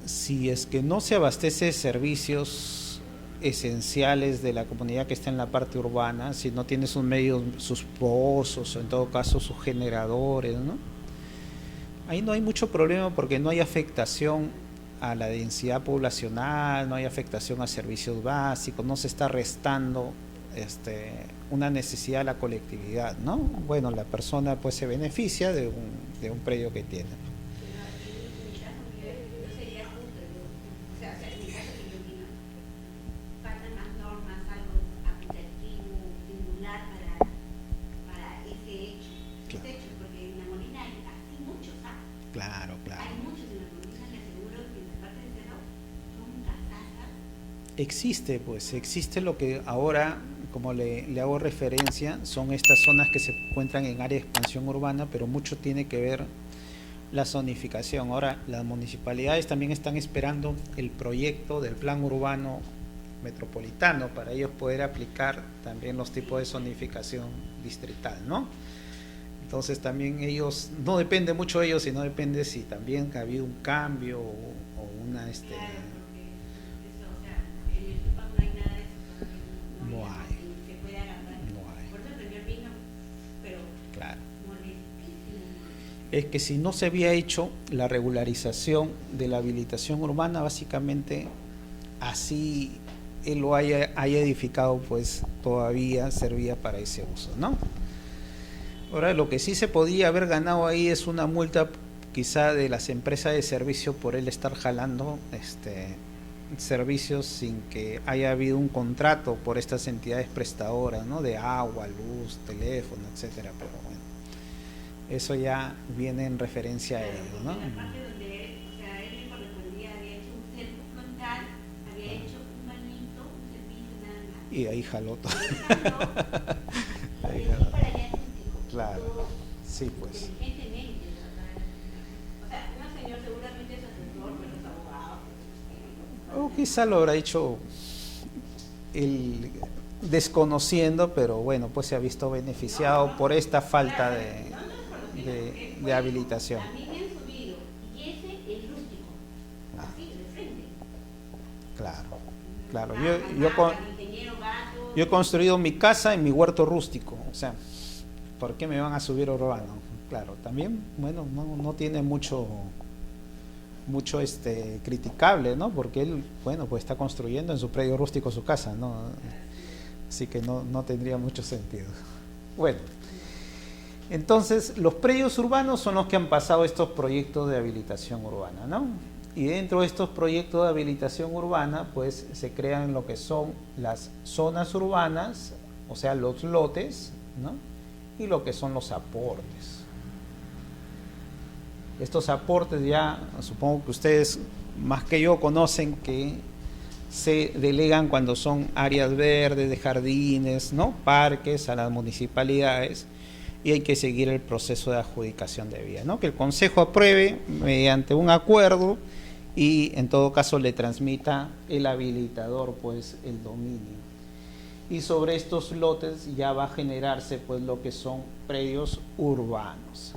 si es que no se abastece de servicios esenciales de la comunidad que está en la parte urbana, si no tiene sus medios, sus pozos, o en todo caso sus generadores, ¿no? Ahí no hay mucho problema porque no hay afectación a la densidad poblacional, no hay afectación a servicios básicos, no se está restando una necesidad de la colectividad, ¿no? Bueno, la persona pues se beneficia de un predio que tiene. Claro, claro. Hay muchos en la Molina, le aseguro que en la parte de Cerro son casas. Existe lo que ahora, como le hago referencia, son estas zonas que se encuentran en área de expansión urbana, pero mucho tiene que ver la zonificación. Ahora, las municipalidades también están esperando el proyecto del plan urbano metropolitano para ellos poder aplicar también los tipos de zonificación distrital, ¿no? Entonces también ellos, no depende mucho de ellos, sino depende si también ha habido un cambio o una... Claro, porque eso, o sea, en el Tupac no hay nada de eso, No hay. Se puede agarrar. No hay. Por eso el señor vino, pero Claro. molestísimo. Es que si no se había hecho la regularización de la habilitación urbana, básicamente así él lo haya edificado, pues todavía servía para ese uso, ¿no? Ahora, lo que sí se podía haber ganado ahí es una multa quizá de las empresas de servicio por él estar jalando servicios sin que haya habido un contrato por estas entidades prestadoras, ¿no? De agua, luz, teléfono, etcétera. Pero bueno, eso ya viene en referencia a ello, ¿no? En la parte donde él, o sea, él le correspondía, había hecho un cerco frontal, había hecho un bañito, un servicio nada más. Y ahí jaló todo. Ahí jaló. Para allá, claro, sí, pues. Inteligentemente, o sea, no señor, seguramente es asesor, pero es abogado. O quizá lo habrá hecho él desconociendo, pero bueno, pues se ha visto beneficiado por esta falta de habilitación. A mí me han subido, y ese es rústico, así, de frente. Claro. Yo he construido mi casa en mi huerto rústico, o sea, ¿por qué me van a subir urbano? Claro, también, bueno, no tiene mucho criticable, ¿no? Porque él, bueno, pues está construyendo en su predio rústico su casa, ¿no? Así que no tendría mucho sentido. Bueno, entonces los predios urbanos son los que han pasado estos proyectos de habilitación urbana, ¿no? Y dentro de estos proyectos de habilitación urbana, pues se crean lo que son las zonas urbanas, o sea, los lotes, ¿no? Y lo que son los aportes. Estos aportes ya, supongo que ustedes más que yo conocen que se delegan cuando son áreas verdes, de jardines, ¿no? Parques a las municipalidades, y hay que seguir el proceso de adjudicación de vía, ¿no? Que el Consejo apruebe mediante un acuerdo y en todo caso le transmita el habilitador pues el dominio. Y sobre estos lotes ya va a generarse pues lo que son predios urbanos.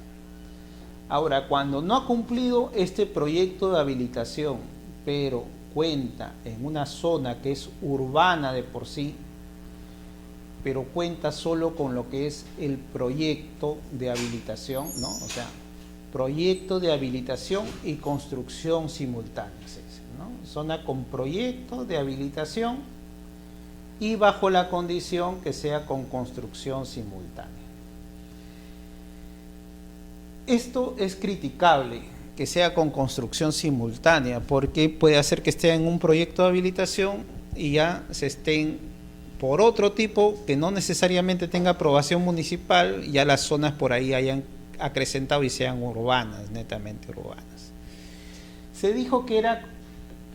Ahora, cuando no ha cumplido este proyecto de habilitación, pero cuenta en una zona que es urbana de por sí, pero cuenta solo con lo que es el proyecto de habilitación, ¿no? O sea, proyecto de habilitación y construcción simultánea, se dice, ¿no? Zona con proyecto de habilitación y bajo la condición que sea con construcción simultánea. Esto es criticable, que sea con construcción simultánea, porque puede hacer que esté en un proyecto de habilitación y ya se estén por otro tipo que no necesariamente tenga aprobación municipal, ya las zonas por ahí hayan acrecentado y sean urbanas, netamente urbanas. Se dijo que era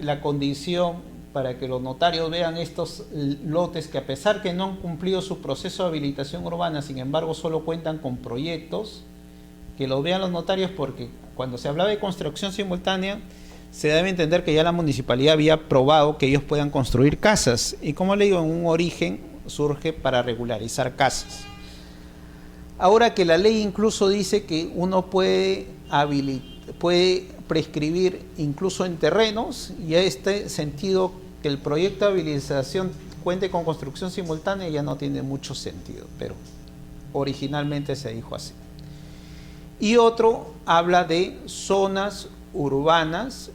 la condición para que los notarios vean estos lotes que, a pesar que no han cumplido su proceso de habilitación urbana, sin embargo solo cuentan con proyectos, que los vean los notarios, porque cuando se hablaba de construcción simultánea se debe entender que ya la municipalidad había probado que ellos puedan construir casas. Y como le digo, en un origen surge para regularizar casas. Ahora que la ley incluso dice que uno puede prescribir incluso en terrenos, y a este sentido que el proyecto de habilitación cuente con construcción simultánea ya no tiene mucho sentido, pero originalmente se dijo así. Y otro habla de zonas urbanas,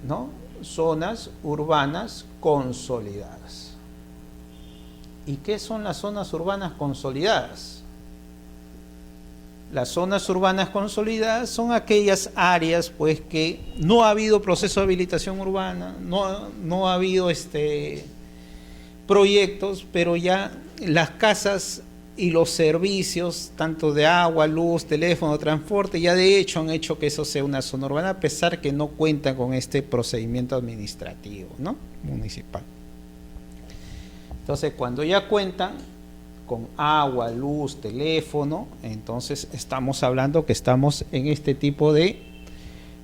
¿no? Zonas urbanas consolidadas. ¿Y qué son las zonas urbanas consolidadas? Las zonas urbanas consolidadas son aquellas áreas pues que no ha habido proceso de habilitación urbana, no ha habido proyectos, pero ya las casas y los servicios, tanto de agua, luz, teléfono, transporte, ya de hecho han hecho que eso sea una zona urbana, a pesar que no cuentan con este procedimiento administrativo, ¿no? Municipal. Entonces, cuando ya cuentan con agua, luz, teléfono, entonces estamos hablando que estamos en este tipo de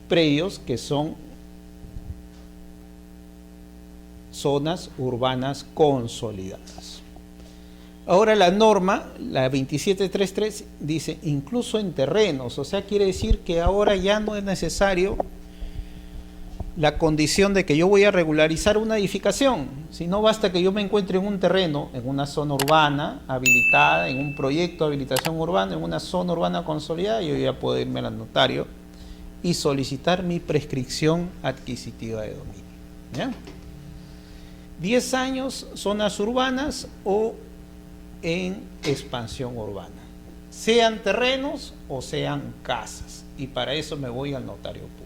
predios que son zonas urbanas consolidadas. Ahora la norma, la 2733, dice incluso en terrenos, o sea, quiere decir que ahora ya no es necesario la condición de que yo voy a regularizar una edificación, sino basta que yo me encuentre en un terreno, en una zona urbana habilitada, en un proyecto de habilitación urbana, en una zona urbana consolidada, yo ya puedo irme al notario y solicitar mi prescripción adquisitiva de dominio. ¿Ya? 10 años, zonas urbanas o en expansión urbana, sean terrenos o sean casas, y para eso me voy al notario público.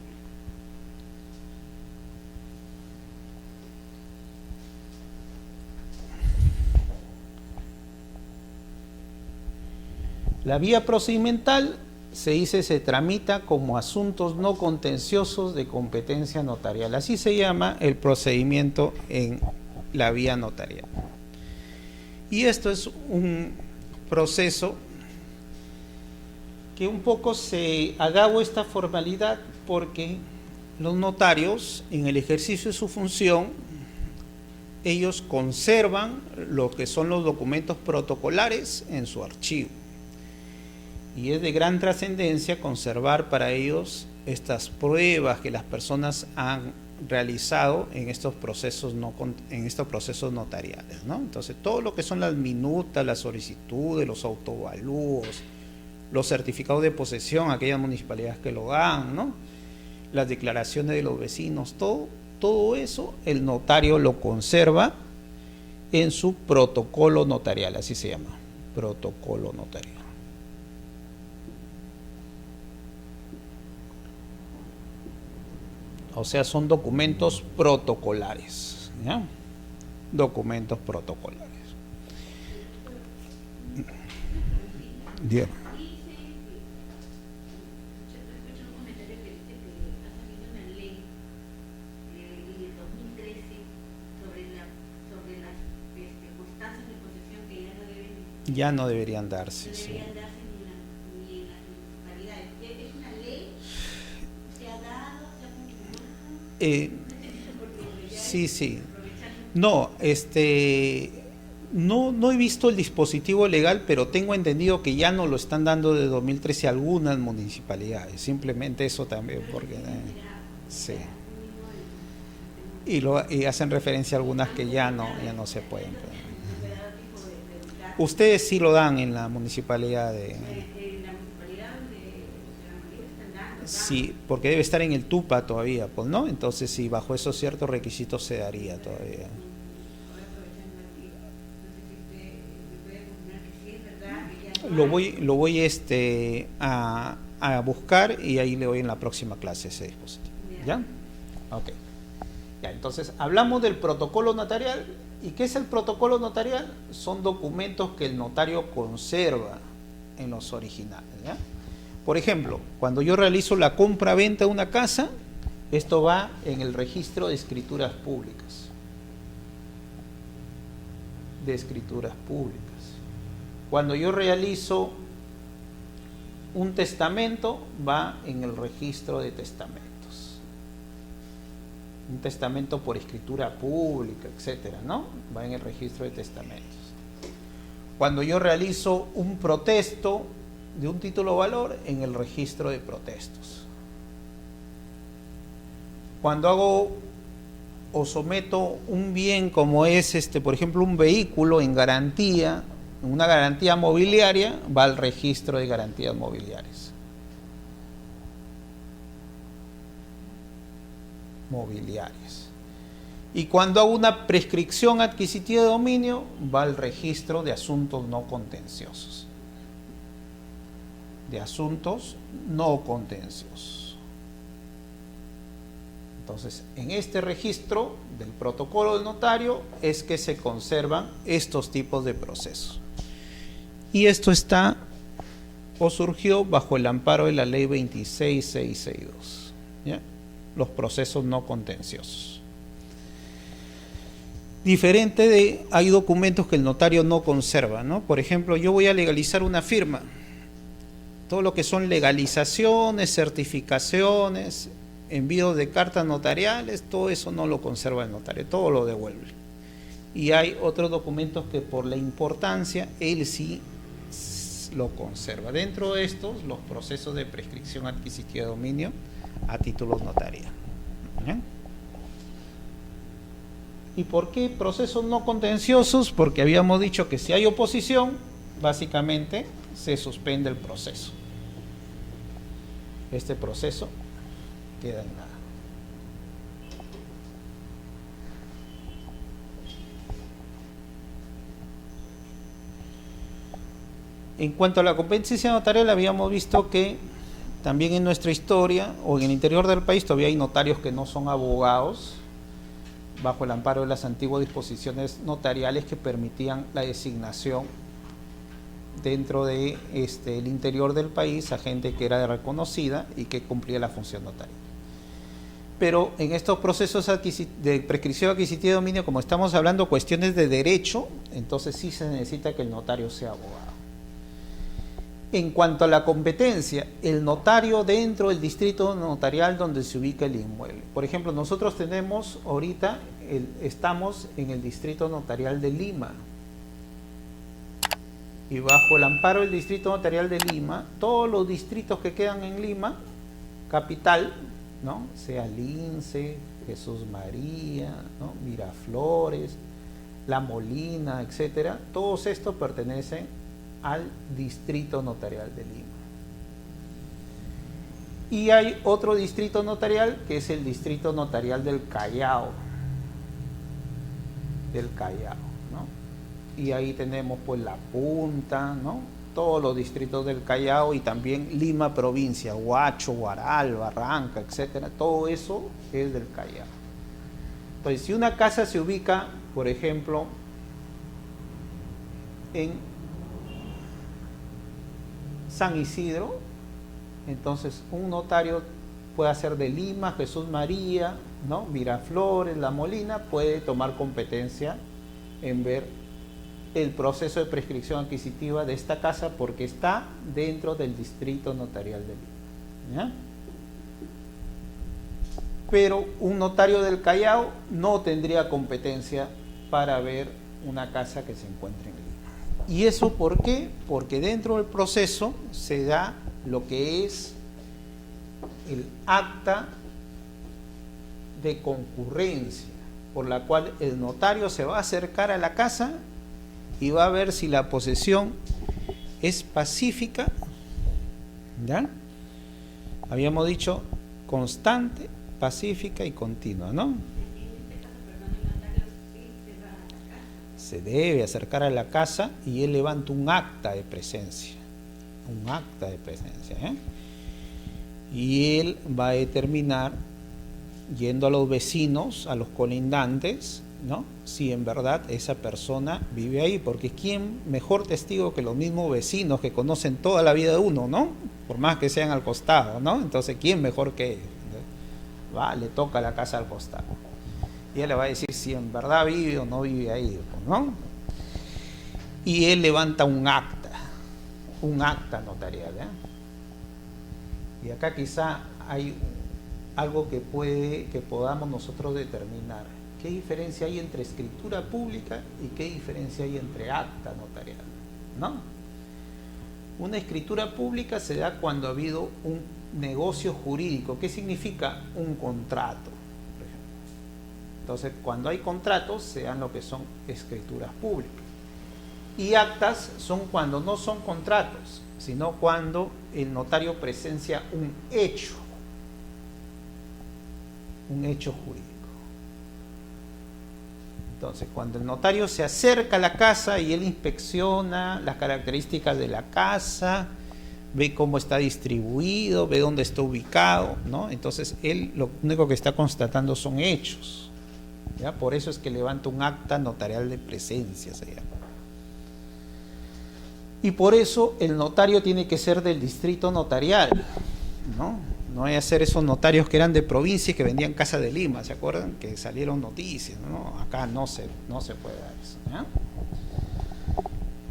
La vía procedimental se dice se tramita como asuntos no contenciosos de competencia notarial, así se llama el procedimiento en la vía notarial. Y esto es un proceso que un poco se agravó esta formalidad porque los notarios, en el ejercicio de su función, ellos conservan lo que son los documentos protocolares en su archivo. Y es de gran trascendencia conservar para ellos estas pruebas que las personas han realizado en estos procesos notariales, ¿no? Entonces, todo lo que son las minutas, las solicitudes, los autovalúos, los certificados de posesión, aquellas municipalidades que lo dan, ¿no? Las declaraciones de los vecinos, todo eso el notario lo conserva en su protocolo notarial, así se llama, protocolo notarial. O sea, son documentos protocolares, ¿ya? Documentos protocolares. Bien. Ya no deberían darse. Sí. Sí. No, no he visto el dispositivo legal, pero tengo entendido que ya no lo están dando de 2013 algunas municipalidades. Simplemente eso también, porque sí. Y hacen referencia a algunas que ya no se pueden. Ustedes sí lo dan en la municipalidad de. Sí, porque debe estar en el TUPA todavía, pues, ¿no? Entonces, sí, bajo esos ciertos requisitos se daría todavía. Lo voy a buscar y ahí le doy en la próxima clase ese dispositivo. ¿Ya? Ok. Ya, entonces, hablamos del protocolo notarial. ¿Y qué es el protocolo notarial? Son documentos que el notario conserva en los originales, ¿ya? Por ejemplo, cuando yo realizo la compra-venta de una casa, esto va en el registro de escrituras públicas. Cuando yo realizo un testamento, va en el registro de testamentos. un testamento por escritura pública, etcétera, ¿no? Va en el registro de testamentos. Cuando yo realizo un protesto de un título o valor, en el registro de protestos. Cuando hago o someto un bien como es, por ejemplo, un vehículo en garantía, en una garantía mobiliaria, va al registro de garantías mobiliarias. Y cuando hago una prescripción adquisitiva de dominio, va al registro de asuntos no contenciosos. Entonces, en este registro del protocolo del notario es que se conservan estos tipos de procesos. Y esto está o surgió bajo el amparo de la ley 26662, ¿ya? Los procesos no contenciosos. Diferente de, hay documentos que el notario no conserva, ¿no? Por ejemplo, yo voy a legalizar una firma. Todo lo que son legalizaciones, certificaciones, envíos de cartas notariales, todo eso no lo conserva el notario, todo lo devuelve. Y hay otros documentos que por la importancia, él sí lo conserva. Dentro de estos, los procesos de prescripción adquisitiva de dominio a títulos notariales. ¿Y por qué procesos no contenciosos? Porque habíamos dicho que si hay oposición, básicamente se suspende el proceso. Este proceso queda en nada. En cuanto a la competencia notarial, habíamos visto que también en nuestra historia o en el interior del país todavía hay notarios que no son abogados, bajo el amparo de las antiguas disposiciones notariales que permitían la designación dentro de el interior del país a gente que era reconocida y que cumplía la función notaria. Pero en estos procesos de prescripción adquisitiva de dominio, como estamos hablando cuestiones de derecho, entonces sí se necesita que el notario sea abogado. En cuanto a la competencia, el notario dentro del distrito notarial donde se ubica el inmueble. Por ejemplo, nosotros tenemos ahorita, estamos en el distrito notarial de Lima. Y bajo el amparo del distrito notarial de Lima, todos los distritos que quedan en Lima, capital, ¿no? Sea Lince, Jesús María, ¿no? Miraflores, La Molina, etcétera, todos estos pertenecen al distrito notarial de Lima. Y hay otro distrito notarial que es el distrito notarial del Callao, ¿no? Y ahí tenemos pues La Punta, ¿no? Todos los distritos del Callao y también Lima provincia, Huacho, Huaral, Barranca, etcétera, todo eso es del Callao. Entonces, si una casa se ubica, por ejemplo, en San Isidro, entonces un notario puede hacer de Lima, Jesús María, ¿no? Miraflores, La Molina, puede tomar competencia en ver el proceso de prescripción adquisitiva de esta casa porque está dentro del distrito notarial de Lima, ¿ya? Pero un notario del Callao no tendría competencia para ver una casa que se encuentre en Lima. ¿Y eso por qué? Porque dentro del proceso se da lo que es el acta de concurrencia, por la cual el notario se va a acercar a la casa y va a ver si la posesión es pacífica, ¿ya? Habíamos dicho constante, pacífica y continua, ¿no? Se debe acercar a la casa y él levanta un acta de presencia, ¿eh? Y él va a determinar, yendo a los vecinos, a los colindantes, ¿no? Si en verdad esa persona vive ahí, porque ¿quién mejor testigo que los mismos vecinos que conocen toda la vida de uno, ¿no? Por más que sean al costado, ¿no? Entonces, ¿quién mejor que ellos? Va, le toca la casa al costado. Y él le va a decir si en verdad vive o no vive ahí, ¿no? Y él levanta un acta notarial, ¿eh? Y acá quizá hay algo que podamos nosotros determinar. ¿Qué diferencia hay entre escritura pública y qué diferencia hay entre acta notarial? ¿No? Una escritura pública se da cuando ha habido un negocio jurídico. ¿Qué significa? Un contrato, por ejemplo. Entonces, cuando hay contratos, se dan lo que son escrituras públicas. Y actas son cuando no son contratos, sino cuando el notario presencia un hecho jurídico. Entonces, cuando el notario se acerca a la casa y él inspecciona las características de la casa, ve cómo está distribuido, ve dónde está ubicado, ¿no? Entonces, él lo único que está constatando son hechos, ¿ya? Por eso es que levanta un acta notarial de presencia, se llama. Y por eso el notario tiene que ser del distrito notarial, ¿no? No hay que hacer esos notarios que eran de provincia y que vendían Casa de Lima, ¿se acuerdan? Que salieron noticias, ¿no? Acá no se puede dar eso, ¿ya?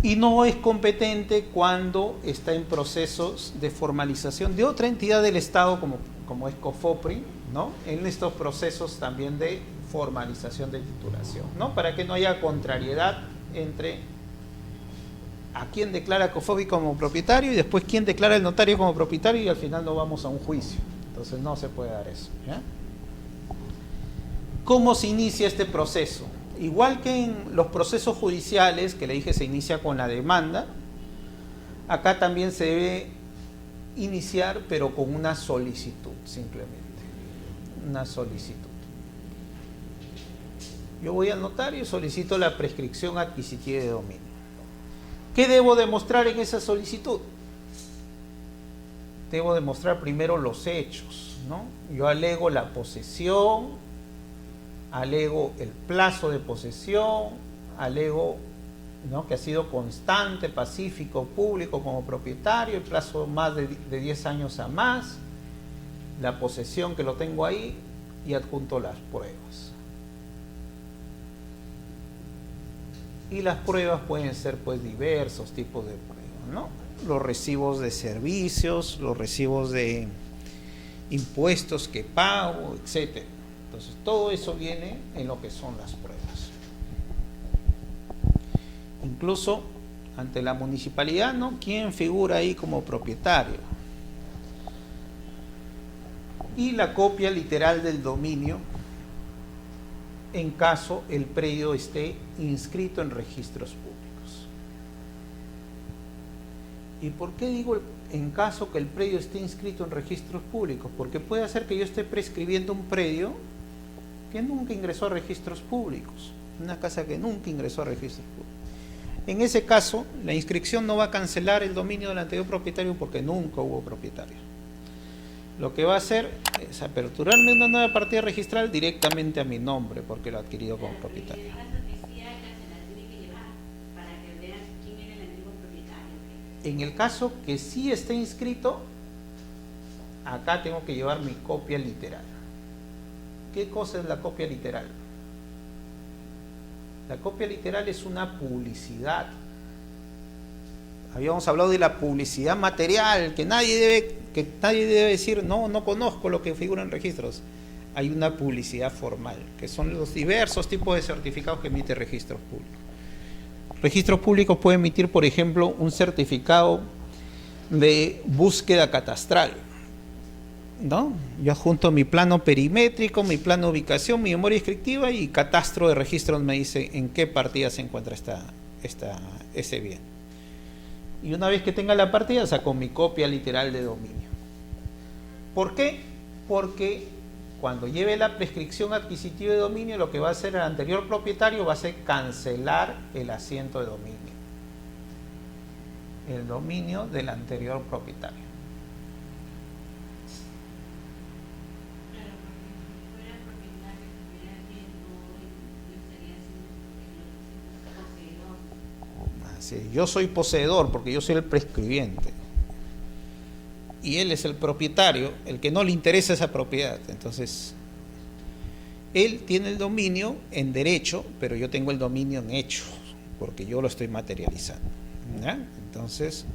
Y no es competente cuando está en procesos de formalización de otra entidad del Estado como es COFOPRI, ¿no? En estos procesos también de formalización de titulación, ¿no? Para que no haya contrariedad entre a quién declara COFOPRI como propietario y después quién declara el notario como propietario y al final no vamos a un juicio. Entonces no se puede dar eso, ¿ya? ¿Cómo se inicia este proceso? Igual que en los procesos judiciales, que le dije se inicia con la demanda, acá también se debe iniciar, pero con una solicitud, simplemente. Una solicitud. Yo voy al notario y solicito la prescripción adquisitiva de dominio. ¿Qué debo demostrar en esa solicitud? Debo demostrar primero los hechos, ¿no? Yo alego la posesión, alego el plazo de posesión, alego, ¿no?, que ha sido constante, pacífico, público como propietario, el plazo más de 10 años a más, la posesión que lo tengo ahí y adjunto las pruebas. Y las pruebas pueden ser pues diversos tipos de pruebas, ¿no? Los recibos de servicios, los recibos de impuestos que pago, etc. Entonces todo eso viene en lo que son las pruebas. Incluso ante la municipalidad, ¿no?, ¿quién figura ahí como propietario? Y la copia literal del dominio en caso el predio esté inscrito en registros públicos. ¿Y por qué digo en caso que el predio esté inscrito en registros públicos? Porque puede ser que yo esté prescribiendo un predio que nunca ingresó a registros públicos, una casa que nunca ingresó a registros públicos. En ese caso, la inscripción no va a cancelar el dominio del anterior propietario porque nunca hubo propietario. Lo que va a hacer es aperturarme una nueva partida registral directamente a mi nombre, porque lo he adquirido como propietario. En el caso que sí esté inscrito, acá tengo que llevar mi copia literal. ¿Qué cosa es la copia literal? La copia literal es una publicidad. Habíamos hablado de la publicidad material, que nadie debe decir, no conozco lo que figura en registros. Hay una publicidad formal, que son los diversos tipos de certificados que emite registros públicos. Registros públicos pueden emitir, por ejemplo, un certificado de búsqueda catastral, ¿no? Yo adjunto mi plano perimétrico, mi plano de ubicación, mi memoria descriptiva y catastro de registros me dice en qué partida se encuentra ese bien. Y una vez que tenga la partida, saco mi copia literal de dominio. ¿Por qué? Porque cuando lleve la prescripción adquisitiva de dominio, lo que va a hacer el anterior propietario va a ser cancelar el asiento de dominio. El dominio del anterior propietario. Yo soy poseedor porque yo soy el prescribiente y él es el propietario, el que no le interesa esa propiedad. Entonces él tiene el dominio en derecho, pero yo tengo el dominio en hecho porque yo lo estoy materializando, ¿ya? Entonces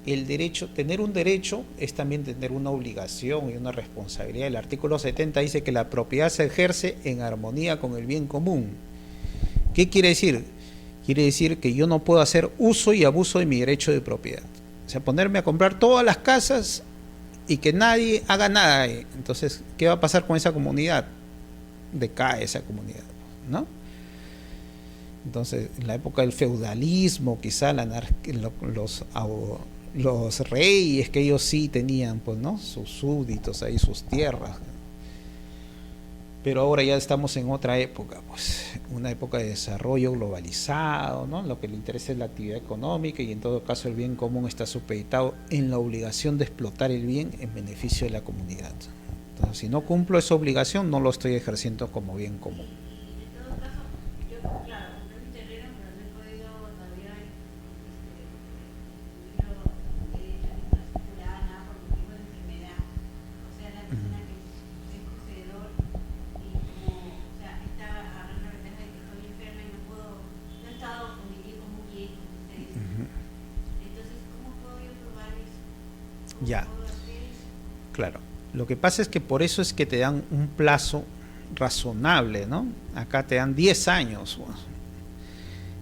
el derecho, tener un derecho es también tener una obligación y una responsabilidad. El artículo 70 dice que la propiedad se ejerce en armonía con el bien común. ¿Qué quiere decir? Quiere decir que yo no puedo hacer uso y abuso de mi derecho de propiedad. O sea, ponerme a comprar todas las casas y que nadie haga nada. Entonces, ¿qué va a pasar con esa comunidad? Decae esa comunidad, ¿no? Entonces, en la época del feudalismo, quizá los reyes, que ellos sí tenían, pues, ¿no?, sus súbditos ahí, sus tierras. Pero ahora ya estamos en otra época, pues, una época de desarrollo globalizado, ¿no? Lo que le interesa es la actividad económica y en todo caso el bien común está supeditado en la obligación de explotar el bien en beneficio de la comunidad. Entonces, si no cumplo esa obligación, no lo estoy ejerciendo como bien común. Ya, claro. Lo que pasa es que por eso es que te dan un plazo razonable, ¿no? Acá te dan 10 años.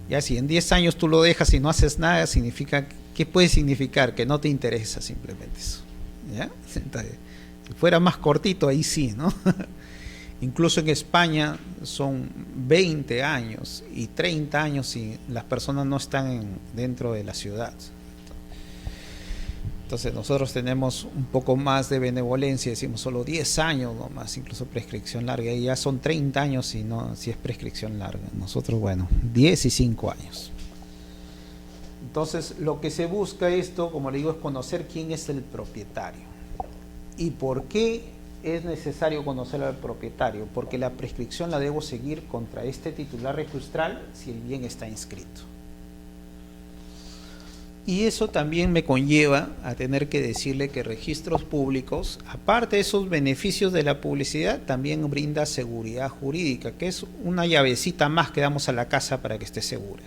Ya, si en 10 años tú lo dejas y no haces nada, significa, ¿qué puede significar? Que no te interesa simplemente eso, ¿ya? Entonces, si fuera más cortito, ahí sí, ¿no? Incluso en España son 20 años y 30 años si las personas no están dentro de la ciudad. Entonces nosotros tenemos un poco más de benevolencia, decimos solo 10 años nomás, incluso prescripción larga, y ya son 30 años si es prescripción larga. Nosotros, bueno, 10 y 5 años. Entonces lo que se busca esto, como le digo, es conocer quién es el propietario. ¿Y por qué es necesario conocer al propietario? Porque la prescripción la debo seguir contra este titular registral si el bien está inscrito. Y eso también me conlleva a tener que decirle que registros públicos, aparte de esos beneficios de la publicidad, también brinda seguridad jurídica, que es una llavecita más que damos a la casa para que esté segura.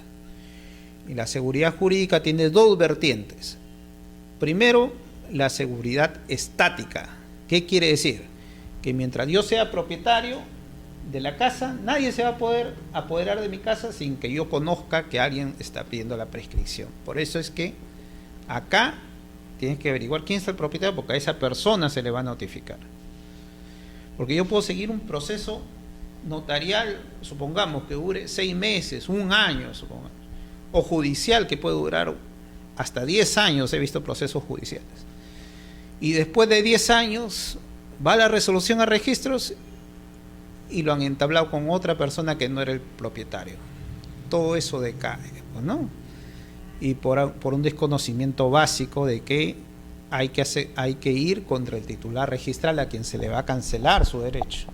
Y la seguridad jurídica tiene dos vertientes. Primero, la seguridad estática. ¿Qué quiere decir? Que mientras yo sea propietario de la casa, nadie se va a poder apoderar de mi casa sin que yo conozca que alguien está pidiendo la prescripción. Por eso es que acá tienes que averiguar quién es el propietario, porque a esa persona se le va a notificar. Porque yo puedo seguir un proceso notarial, supongamos que dure 6 meses, 1 año, supongamos, o judicial, que puede durar hasta 10 años, he visto procesos judiciales. Y después de 10 años va la resolución a registros y lo han entablado con otra persona que no era el propietario. Todo eso decae, ¿no? Y por un desconocimiento básico de que hay que ir contra el titular registral a quien se le va a cancelar su derecho.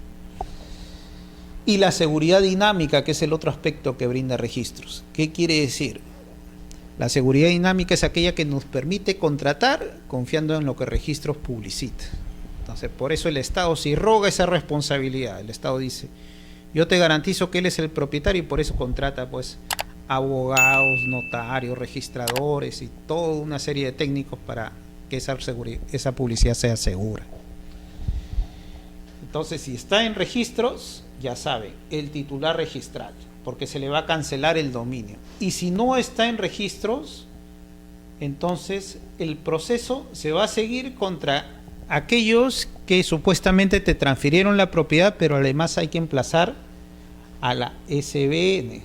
Y la seguridad dinámica, que es el otro aspecto que brinda registros. ¿Qué quiere decir? La seguridad dinámica es aquella que nos permite contratar confiando en lo que registros publicita. Entonces, por eso el Estado sí roga esa responsabilidad. El Estado dice, yo te garantizo que él es el propietario y por eso contrata, pues, abogados, notarios, registradores y toda una serie de técnicos para que esa publicidad sea segura. Entonces, si está en registros, ya sabe, el titular registral, porque se le va a cancelar el dominio. Y si no está en registros, entonces el proceso se va a seguir contra aquellos que supuestamente te transfirieron la propiedad, pero además hay que emplazar a la SBN,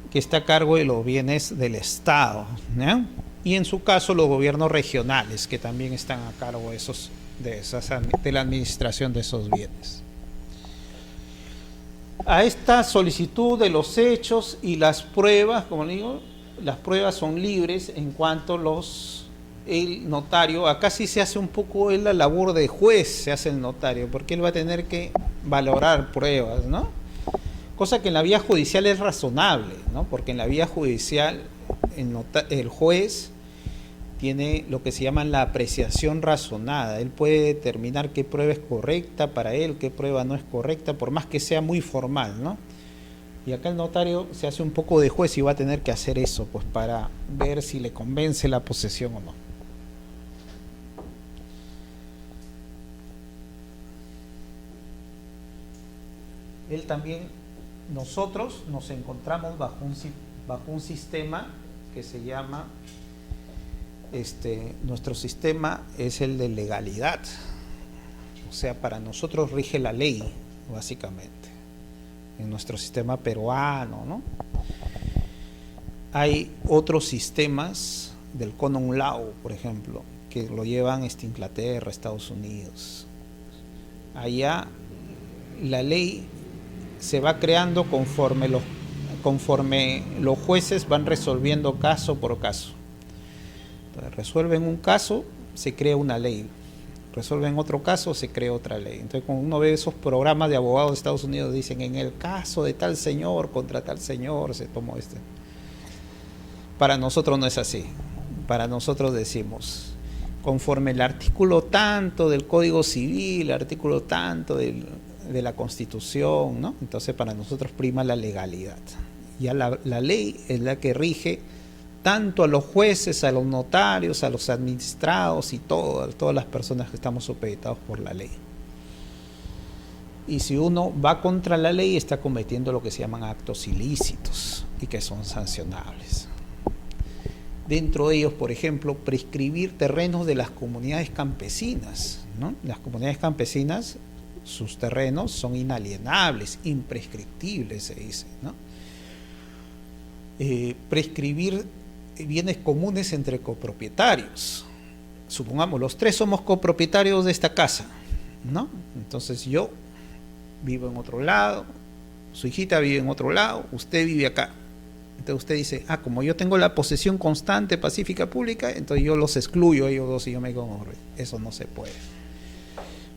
que está a cargo de los bienes del Estado, ¿no? Y en su caso los gobiernos regionales, que también están a cargo de la administración de esos bienes. A esta solicitud de los hechos y las pruebas, como le digo, las pruebas son libres en cuanto el notario, acá sí se hace un poco la labor de juez, se hace el notario, porque él va a tener que valorar pruebas, ¿no? Cosa que en la vía judicial es razonable, ¿no? Porque en la vía judicial el juez tiene lo que se llama la apreciación razonada. Él puede determinar qué prueba es correcta para él, qué prueba no es correcta, por más que sea muy formal, ¿no? Y acá el notario se hace un poco de juez y va a tener que hacer eso, pues para ver si le convence la posesión o no. Él también, nosotros nos encontramos bajo un sistema que se llama, nuestro sistema es el de legalidad. O sea, para nosotros rige la ley, básicamente, en nuestro sistema peruano, ¿no? Hay otros sistemas del Common Law, por ejemplo, que lo llevan Inglaterra, Estados Unidos. Allá la ley se va creando conforme los jueces van resolviendo caso por caso. Entonces, resuelven un caso, se crea una ley. Resuelven otro caso, se crea otra ley. Entonces, cuando uno ve esos programas de abogados de Estados Unidos, dicen, en el caso de tal señor, contra tal señor, se tomó este. Para nosotros no es así. Para nosotros decimos, conforme el artículo tanto del Código Civil, el artículo tanto de la Constitución, ¿no? Entonces, para nosotros prima la legalidad. Ya la ley es la que rige tanto a los jueces, a los notarios, a los administrados y todas las personas que estamos supeditados por la ley. Y si uno va contra la ley, está cometiendo lo que se llaman actos ilícitos y que son sancionables. Dentro de ellos, por ejemplo, prescribir terrenos de las comunidades campesinas, ¿no? Las comunidades campesinas, sus terrenos son inalienables, imprescriptibles, se dice, ¿no? Prescribir bienes comunes entre copropietarios. Supongamos, los tres somos copropietarios de esta casa, ¿no? Entonces yo vivo en otro lado, su hijita vive en otro lado, usted vive acá. Entonces usted dice, como yo tengo la posesión constante, pacífica, pública, entonces yo los excluyo a ellos dos y yo me quedo. Eso no se puede.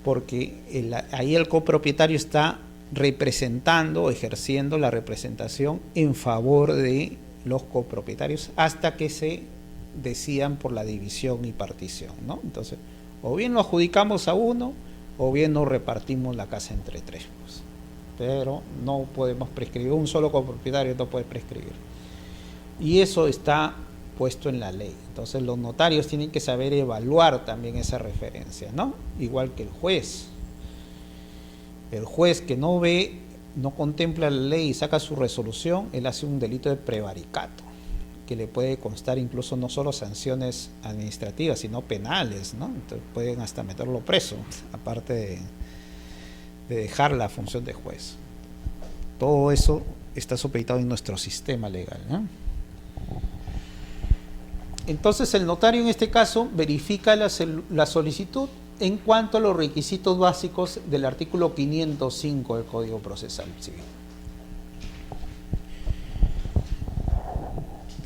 Porque ahí el copropietario está representando, ejerciendo la representación en favor de los copropietarios hasta que se decidan por la división y partición, ¿no? Entonces, o bien lo adjudicamos a uno, o bien nos repartimos la casa entre tres, pues. Pero no podemos prescribir, un solo copropietario no puede prescribir. Y eso está puesto en la ley. Entonces los notarios tienen que saber evaluar también esa referencia, ¿no? Igual que el juez. El juez que no ve, no contempla la ley y saca su resolución, él hace un delito de prevaricato, que le puede constar incluso no solo sanciones administrativas, sino penales, ¿no? Entonces pueden hasta meterlo preso, aparte de dejar la función de juez. Todo eso está supeditado en nuestro sistema legal, ¿no? Entonces el notario en este caso verifica la solicitud en cuanto a los requisitos básicos del artículo 505 del Código Procesal Civil,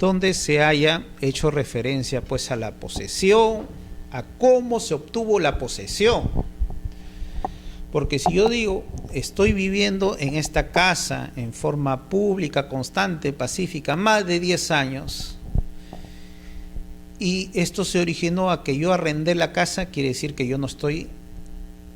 donde se haya hecho referencia pues a la posesión, a cómo se obtuvo la posesión. Porque si yo digo, estoy viviendo en esta casa en forma pública, constante, pacífica, más de 10 años, y esto se originó a que yo arrendé la casa, quiere decir que yo no estoy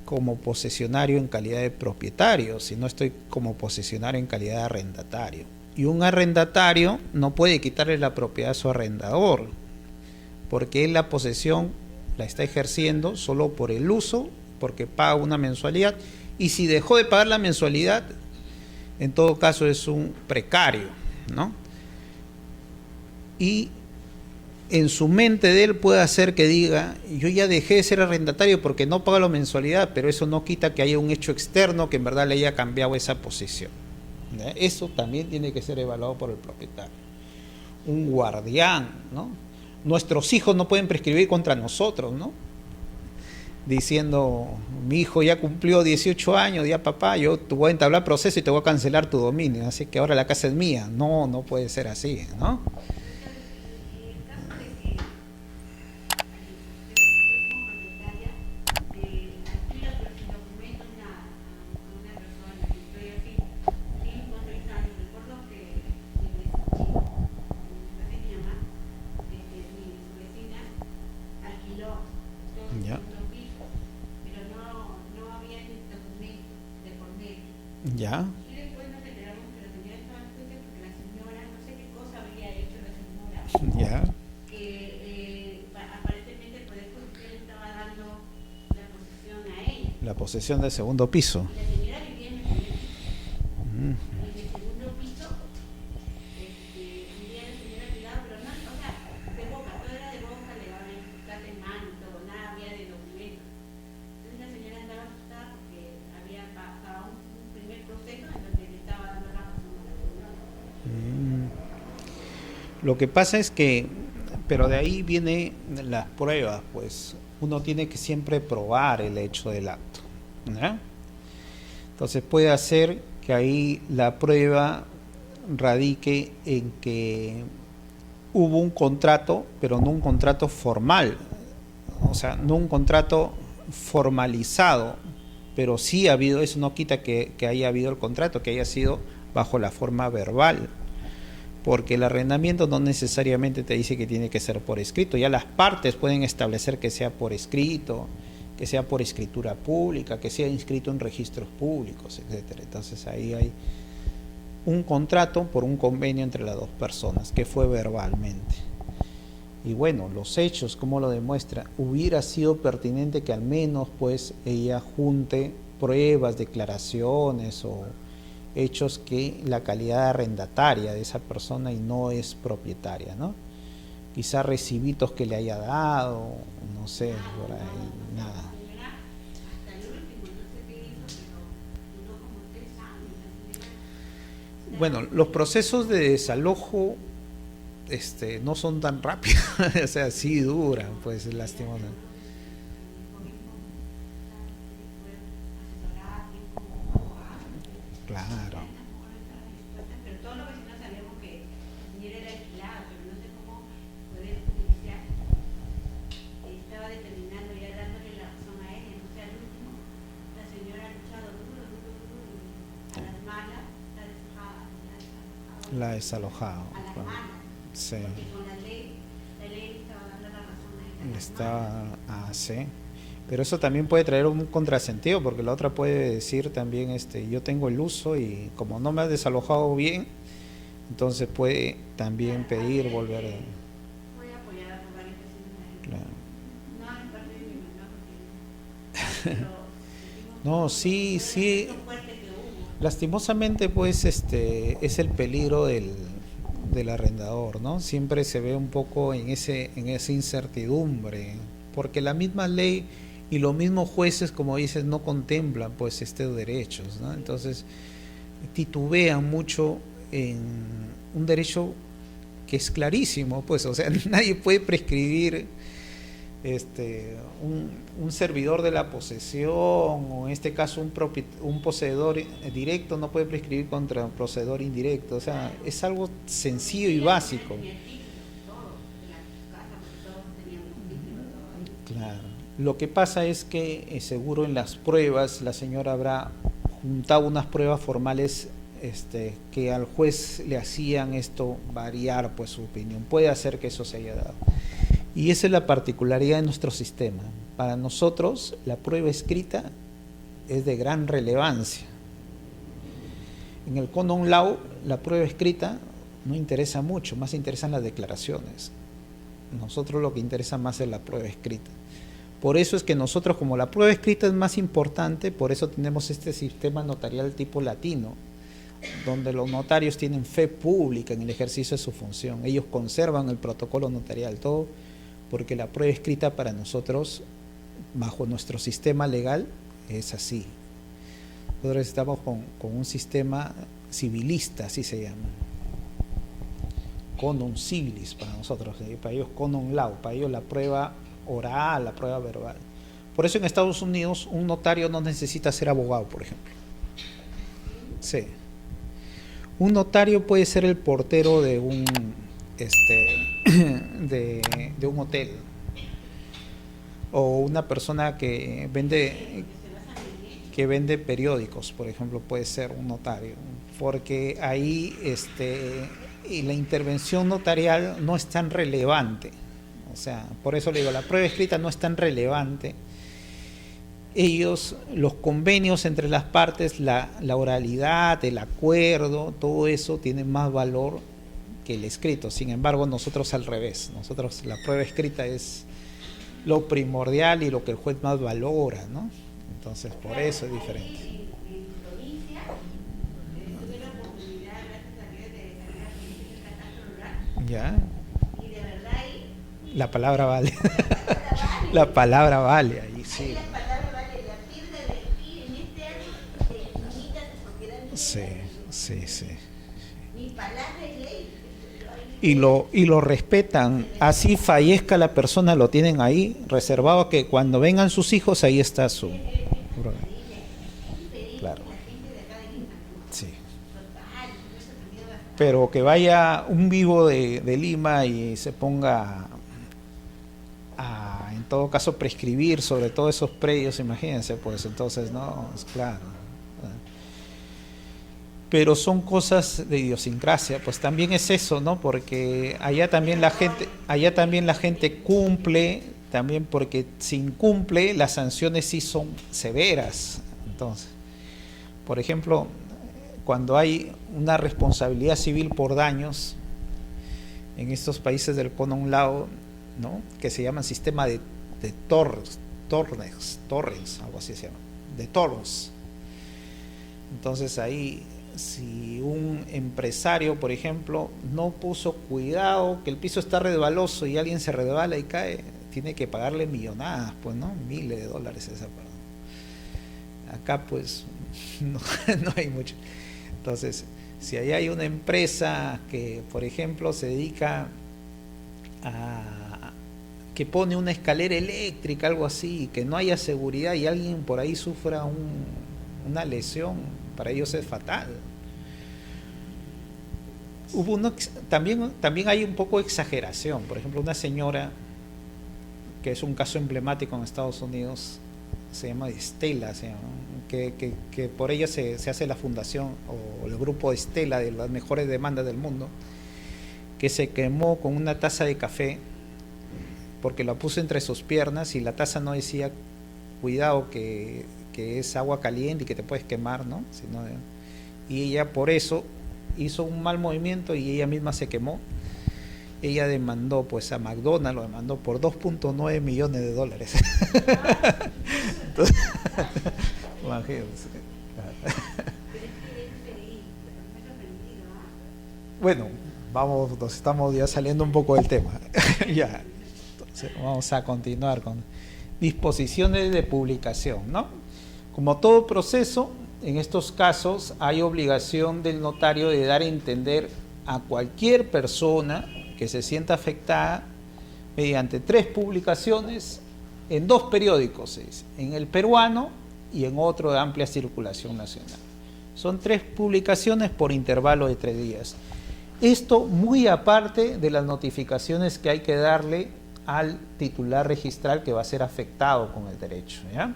como posesionario en calidad de propietario, sino estoy como posesionario en calidad de arrendatario. Y un arrendatario no puede quitarle la propiedad a su arrendador, porque él la posesión la está ejerciendo solo por el uso, porque paga una mensualidad, y si dejó de pagar la mensualidad, en todo caso es un precario, ¿no? Y en su mente de él puede hacer que diga, yo ya dejé de ser arrendatario porque no pago la mensualidad, pero eso no quita que haya un hecho externo que en verdad le haya cambiado esa posición. ¿Ya? Eso también tiene que ser evaluado por el propietario. Un guardián, ¿no? Nuestros hijos no pueden prescribir contra nosotros, ¿no? Diciendo, mi hijo ya cumplió 18 años, ya papá, yo te voy a entablar proceso y te voy a cancelar tu dominio, así que ahora la casa es mía. No, no puede ser así, ¿no? Ya. Ya. que aparentemente el Poder Judicial estaba dando la posesión a ella. La posesión del segundo piso. Y la señora vivía en el primer piso. Mm. En el segundo piso vivía la señora privada, pero no, o sea, de boca, todo era de boca, le daban el fiscal en mano y todo, nada había de documentos. Entonces la señora estaba asustada porque había pasado un primer proceso en donde le estaba dando la razón a la señora. Lo que pasa es que, pero de ahí vienen las pruebas, pues uno tiene que siempre probar el hecho del acto, ¿no? Entonces puede hacer que ahí la prueba radique en que hubo un contrato, pero no un contrato formal, o sea, no un contrato formalizado, pero sí ha habido, eso no quita que haya habido el contrato, que haya sido bajo la forma verbal, porque el arrendamiento no necesariamente te dice que tiene que ser por escrito, ya las partes pueden establecer que sea por escrito, que sea por escritura pública, que sea inscrito en registros públicos, etcétera. Entonces ahí hay un contrato por un convenio entre las dos personas, que fue verbalmente. Y bueno, los hechos, ¿cómo lo demuestra? Hubiera sido pertinente que al menos pues ella junte pruebas, declaraciones o hechos que la calidad arrendataria de esa persona y no es propietaria, ¿no? Quizá recibitos que le haya dado, no sé, por ahí, nada. La señora, hasta el último, no sé qué hizo, pero duró como 3 años. La señora Bueno, los procesos de desalojo no son tan rápidos, o sea, sí duran, pues lastimosamente. Claro. pero todos los vecinos sabemos que la señora era alquilada, pero no sé cómo el Poder Judicial estaba determinando ya dándole la razón a ella. No sé, al último, la señora ha luchado duro, y a las malas La desalojado. a las Claro. malas, Sí. porque con la ley le estaba dando la razón a ella. Sí. Pero eso también puede traer un contrasentido, porque la otra puede decir también, yo tengo el uso y como no me has desalojado bien, entonces puede también pedir volver a... Fue apoyada por varios vecinos. Claro. No en parte de mi mamá, porque pero No, sí, sí. lo fuerte que hubo. Lastimosamente, pues, es el peligro del arrendador, ¿no? Siempre se ve un poco en esa incertidumbre, porque la misma ley y los mismos jueces, como dices, no contemplan, pues, estos derechos, ¿no? Entonces, titubean mucho en un derecho que es clarísimo, pues, o sea, nadie puede prescribir un servidor de la posesión, o en este caso un poseedor directo no puede prescribir contra un poseedor indirecto, o sea, es algo sencillo y básico. Claro. Lo que pasa es que seguro en las pruebas la señora habrá juntado unas pruebas formales que al juez le hacían esto variar pues su opinión. Puede hacer que eso se haya dado. Y esa es la particularidad de nuestro sistema. Para nosotros la prueba escrita es de gran relevancia. En el Common Law la prueba escrita no interesa mucho, más interesan las declaraciones. Nosotros lo que interesa más es la prueba escrita. Por eso es que nosotros, como la prueba escrita es más importante, por eso tenemos este sistema notarial tipo latino, donde los notarios tienen fe pública en el ejercicio de su función. Ellos conservan el protocolo notarial, todo porque la prueba escrita para nosotros, bajo nuestro sistema legal, es así. Nosotros estamos con un sistema civilista, así se llama. Conum civilis para nosotros, para ellos Common Law, para ellos la prueba oral, la prueba verbal. Por eso en Estados Unidos un notario no necesita ser abogado, por ejemplo. Sí. Un notario puede ser el portero de un de un hotel, o una persona que vende periódicos, por ejemplo, puede ser un notario, porque ahí y la intervención notarial no es tan relevante. O sea, por eso le digo, la prueba escrita no es tan relevante. Ellos, los convenios entre las partes, la oralidad, el acuerdo, todo eso tiene más valor que el escrito. Sin embargo, nosotros al revés. Nosotros la prueba escrita es lo primordial y lo que el juez más valora, ¿no? Entonces, por eso es diferente. En provincia, tuve la oportunidad, gracias a Dios, de salir a conocer el catastro rural. Ya, Y de verdad ahí, la palabra vale. vale. La palabra vale, ahí Ahí sí. la palabra vale, la firma de aquí en este año de limitas de propiedad mía. Sí. Mi palabra es ley. Y lo respetan, así fallezca la persona, lo tienen ahí reservado, que cuando vengan sus hijos ahí está su... Claro. Sí. Pero que vaya un vivo de Lima y se ponga a, en todo caso, prescribir sobre todos esos predios, imagínense, pues entonces no, es claro. Pero son cosas de idiosincrasia, pues también es eso, ¿no? Porque allá también la gente cumple, también porque si incumple las sanciones sí son severas. Entonces, por ejemplo, cuando hay una responsabilidad civil por daños en estos países del Cono Lao, ¿no? Que se llaman sistema de torres, algo así se llama, de torres. Entonces ahí, si un empresario, por ejemplo, no puso cuidado, que el piso está resbaloso y alguien se resbala y cae, tiene que pagarle millonadas, pues, ¿no? Miles de dólares esa persona. Acá, pues, no hay mucho. Entonces, si ahí hay una empresa que, por ejemplo, se dedica a que pone una escalera eléctrica, algo así, que no haya seguridad y alguien por ahí sufra una lesión, para ellos es fatal. También hay un poco de exageración. Por ejemplo, una señora, que es un caso emblemático en Estados Unidos, se llama Estela, que por ella se hace la fundación o el grupo Estela de las mejores demandas del mundo, que se quemó con una taza de café porque la puso entre sus piernas y la taza no decía cuidado que es agua caliente y que te puedes quemar, ¿no? Y ella por eso hizo un mal movimiento y ella misma se quemó. Ella demandó pues a McDonald's, lo demandó por $2.9 millones. Entonces, imagínense. Bueno, nos estamos ya saliendo un poco del tema. Ya. Entonces, vamos a continuar con disposiciones de publicación, ¿no? Como todo proceso, en estos casos hay obligación del notario de dar a entender a cualquier persona que se sienta afectada mediante 3 publicaciones en 2 periódicos, en el peruano y en otro de amplia circulación nacional. Son 3 publicaciones por intervalo de 3 días. Esto muy aparte de las notificaciones que hay que darle al titular registral que va a ser afectado con el derecho, ¿ya?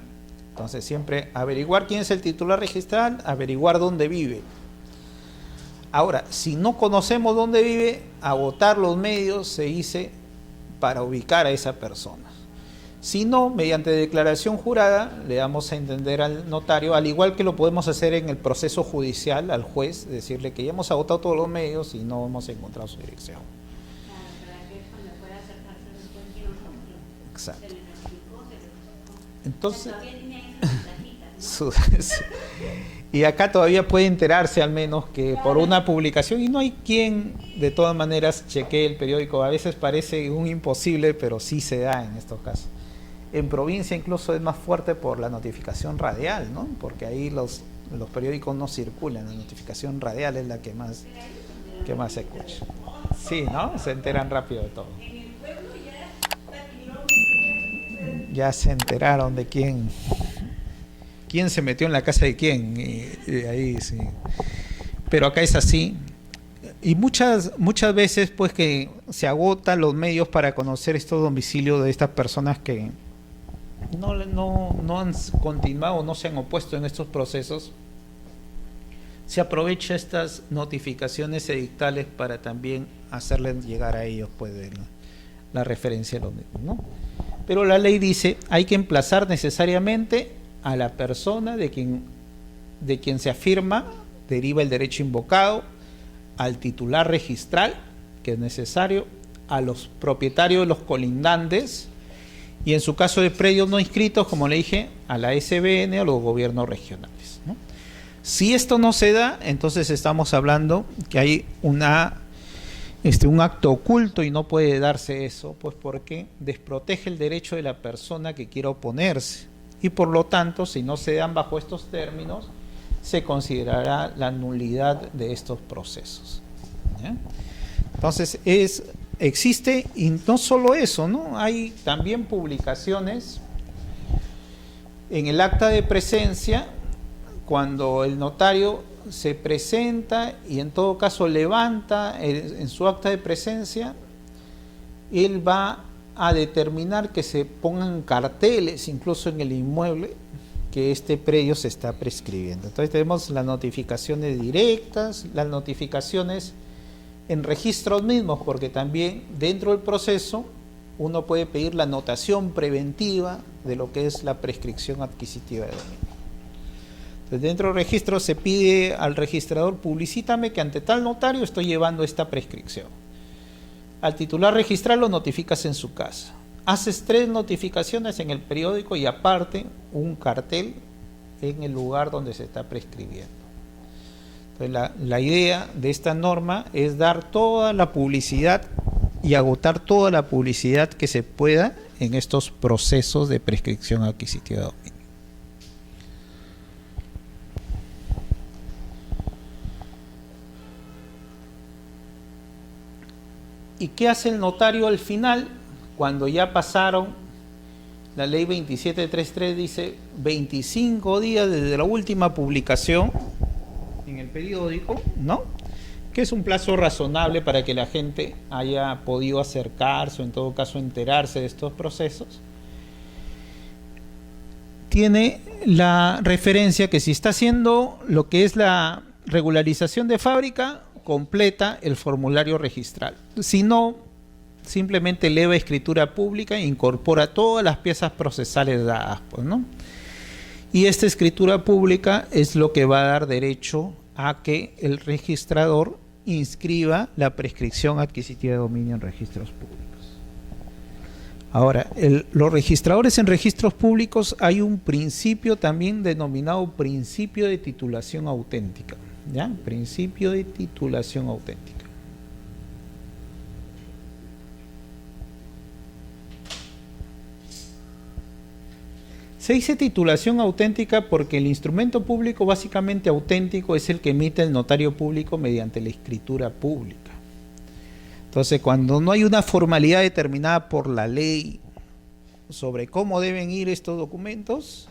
Entonces siempre averiguar quién es el titular registral, averiguar dónde vive. Ahora, si no conocemos dónde vive, agotar los medios se dice para ubicar a esa persona. Si no, mediante declaración jurada, le damos a entender al notario, al igual que lo podemos hacer en el proceso judicial, al juez, decirle que ya hemos agotado todos los medios y no hemos encontrado su dirección. Claro, para que cuando pueda acercarse después que nosotros. Exacto. Se le notificó, se le notificó. Entonces, Todavía tiene esas mensajitas, ¿no? y acá todavía puede enterarse al menos que por una publicación, y no hay quien de todas maneras chequee el periódico. A veces parece un imposible, pero sí se da en estos casos. En provincia incluso es más fuerte por la notificación radial, ¿no? Porque ahí los periódicos no circulan, la notificación radial es la que más se escucha. Sí, ¿no? Se enteran rápido de todo. En el pueblo Ya se enteraron de quién se metió en la casa de quién, y ahí sí. Pero acá es así. Y muchas veces pues que se agotan los medios para conocer estos domicilios de estas personas que no han continuado, no se han opuesto en estos procesos. Se aprovecha estas notificaciones edictales para también hacerles llegar a ellos pues la referencia de los mismos, ¿no? Pero la ley dice, hay que emplazar necesariamente a la persona de quien se afirma deriva el derecho invocado, al titular registral que es necesario, a los propietarios de los colindantes y en su caso de predios no inscritos, como le dije, a la SBN o los gobiernos regionales, ¿no? Si esto no se da, entonces estamos hablando que hay un acto oculto y no puede darse eso, pues porque desprotege el derecho de la persona que quiera oponerse y por lo tanto, si no se dan bajo estos términos, se considerará la nulidad de estos procesos, ¿ya? Entonces existe, y no solo eso, ¿no? Hay también publicaciones en el acta de presencia cuando el notario se presenta y en todo caso levanta en su acta de presencia, él va a determinar que se pongan carteles incluso en el inmueble que este predio se está prescribiendo. Entonces tenemos las notificaciones directas, las notificaciones en registros mismos, porque también dentro del proceso uno puede pedir la anotación preventiva de lo que es la prescripción adquisitiva de dominio. Entonces dentro del registro se pide al registrador: publicítame que ante tal notario estoy llevando esta prescripción. Al titular registral lo notificas en su casa. Haces 3 notificaciones en el periódico y aparte un cartel en el lugar donde se está prescribiendo. Entonces la idea de esta norma es dar toda la publicidad y agotar toda la publicidad que se pueda en estos procesos de prescripción adquisitiva de dominio. ¿Y qué hace el notario al final? Cuando ya pasaron, la ley 2733 dice 25 días desde la última publicación en el periódico, ¿no? Que es un plazo razonable para que la gente haya podido acercarse o en todo caso enterarse de estos procesos. Tiene la referencia que si está haciendo lo que es la regularización de fábrica, completa el formulario registral. Si no, simplemente eleva escritura pública e incorpora todas las piezas procesales dadas, pues, ¿no? Y esta escritura pública es lo que va a dar derecho a que el registrador inscriba la prescripción adquisitiva de dominio en registros públicos. Ahora, los registradores en registros públicos hay un principio también denominado principio de titulación auténtica, ¿ya? Principio de titulación auténtica. Se dice titulación auténtica porque el instrumento público básicamente auténtico es el que emite el notario público mediante la escritura pública. Entonces, cuando no hay una formalidad determinada por la ley sobre cómo deben ir estos documentos,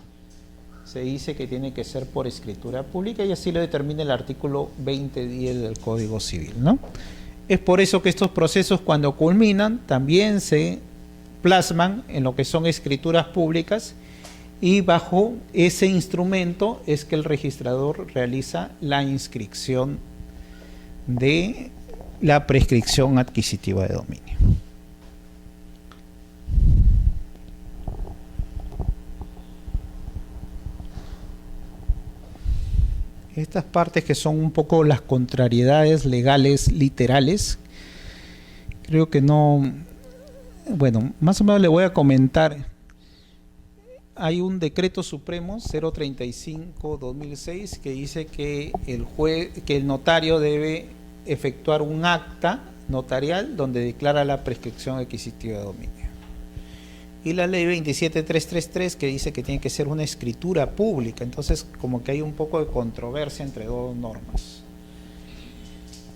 se dice que tiene que ser por escritura pública y así lo determina el artículo 2010 del Código Civil, ¿no? Es por eso que estos procesos, cuando culminan, también se plasman en lo que son escrituras públicas, y bajo ese instrumento es que el registrador realiza la inscripción de la prescripción adquisitiva de dominio. Estas partes que son un poco las contrariedades legales literales, creo que no, bueno, más o menos le voy a comentar. Hay un decreto supremo 035/2006 que dice que el notario debe efectuar un acta notarial donde declara la prescripción adquisitiva de dominio. Y la ley 27333 que dice que tiene que ser una escritura pública. Entonces, como que hay un poco de controversia entre dos normas.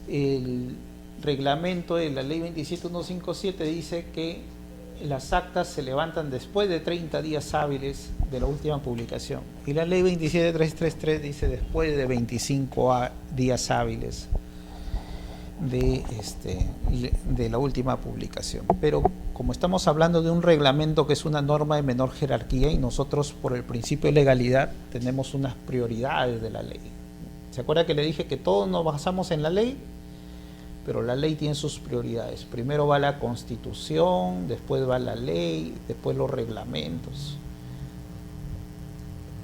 El reglamento de la ley 27157 dice que las actas se levantan después de 30 días hábiles de la última publicación. Y la ley 27333 dice después de 25 días hábiles de la última publicación. Pero como estamos hablando de un reglamento que es una norma de menor jerarquía y nosotros por el principio de legalidad tenemos unas prioridades de la ley. ¿Se acuerda que le dije que todos nos basamos en la ley? Pero la ley tiene sus prioridades. Primero va la Constitución, después va la ley, después los reglamentos,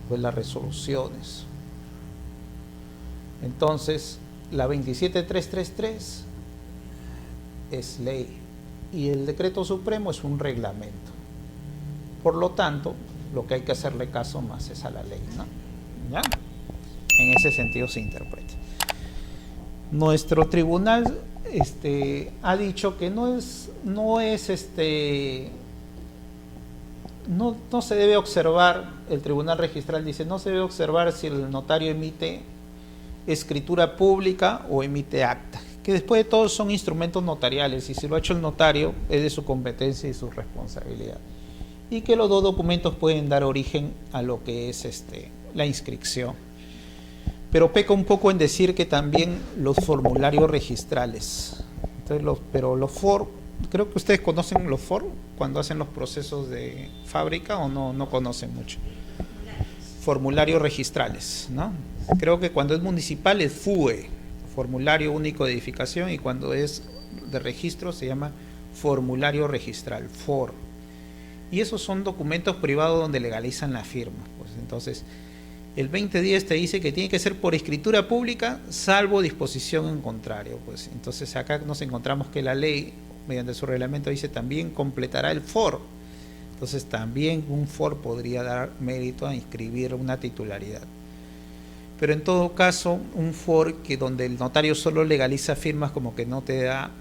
después las resoluciones. Entonces, la 27333 es ley y el decreto supremo es un reglamento. Por lo tanto, lo que hay que hacerle caso más es a la ley, ¿no? ¿Ya? En ese sentido se interpreta. Nuestro tribunal ha dicho que no se debe observar, el tribunal registral dice, no se debe observar si el notario emite escritura pública o emite acta, que después de todo son instrumentos notariales y si lo ha hecho el notario es de su competencia y su responsabilidad, y que los dos documentos pueden dar origen a lo que es la inscripción. Pero peca un poco en decir que también los formularios registrales. Entonces, pero los FOR, creo que ustedes conocen los FOR cuando hacen los procesos de fábrica o no conocen mucho. Formularios registrales, ¿no? Creo que cuando es municipal es FUE, Formulario Único de Edificación, y cuando es de registro se llama Formulario Registral, FOR. Y esos son documentos privados donde legalizan la firma. Pues entonces, el 2010 te dice que tiene que ser por escritura pública, salvo disposición en contrario. Pues entonces acá nos encontramos que la ley, mediante su reglamento, dice también completará el FOR. Entonces también un FOR podría dar mérito a inscribir una titularidad. Pero en todo caso, un FOR que donde el notario solo legaliza firmas, como que no te da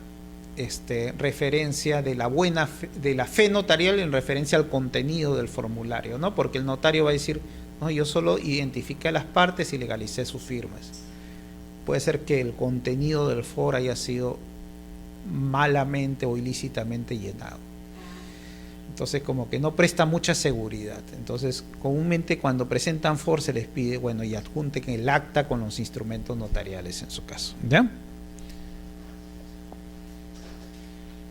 referencia de la fe notarial en referencia al contenido del formulario, ¿no? Porque el notario va a decir, no, yo solo identifiqué a las partes y legalicé sus firmas. Puede ser que el contenido del FOR haya sido malamente o ilícitamente llenado. Entonces como que no presta mucha seguridad. Entonces comúnmente cuando presentan FOR se les pide, bueno, y adjunten el acta con los instrumentos notariales en su caso. ¿Ya?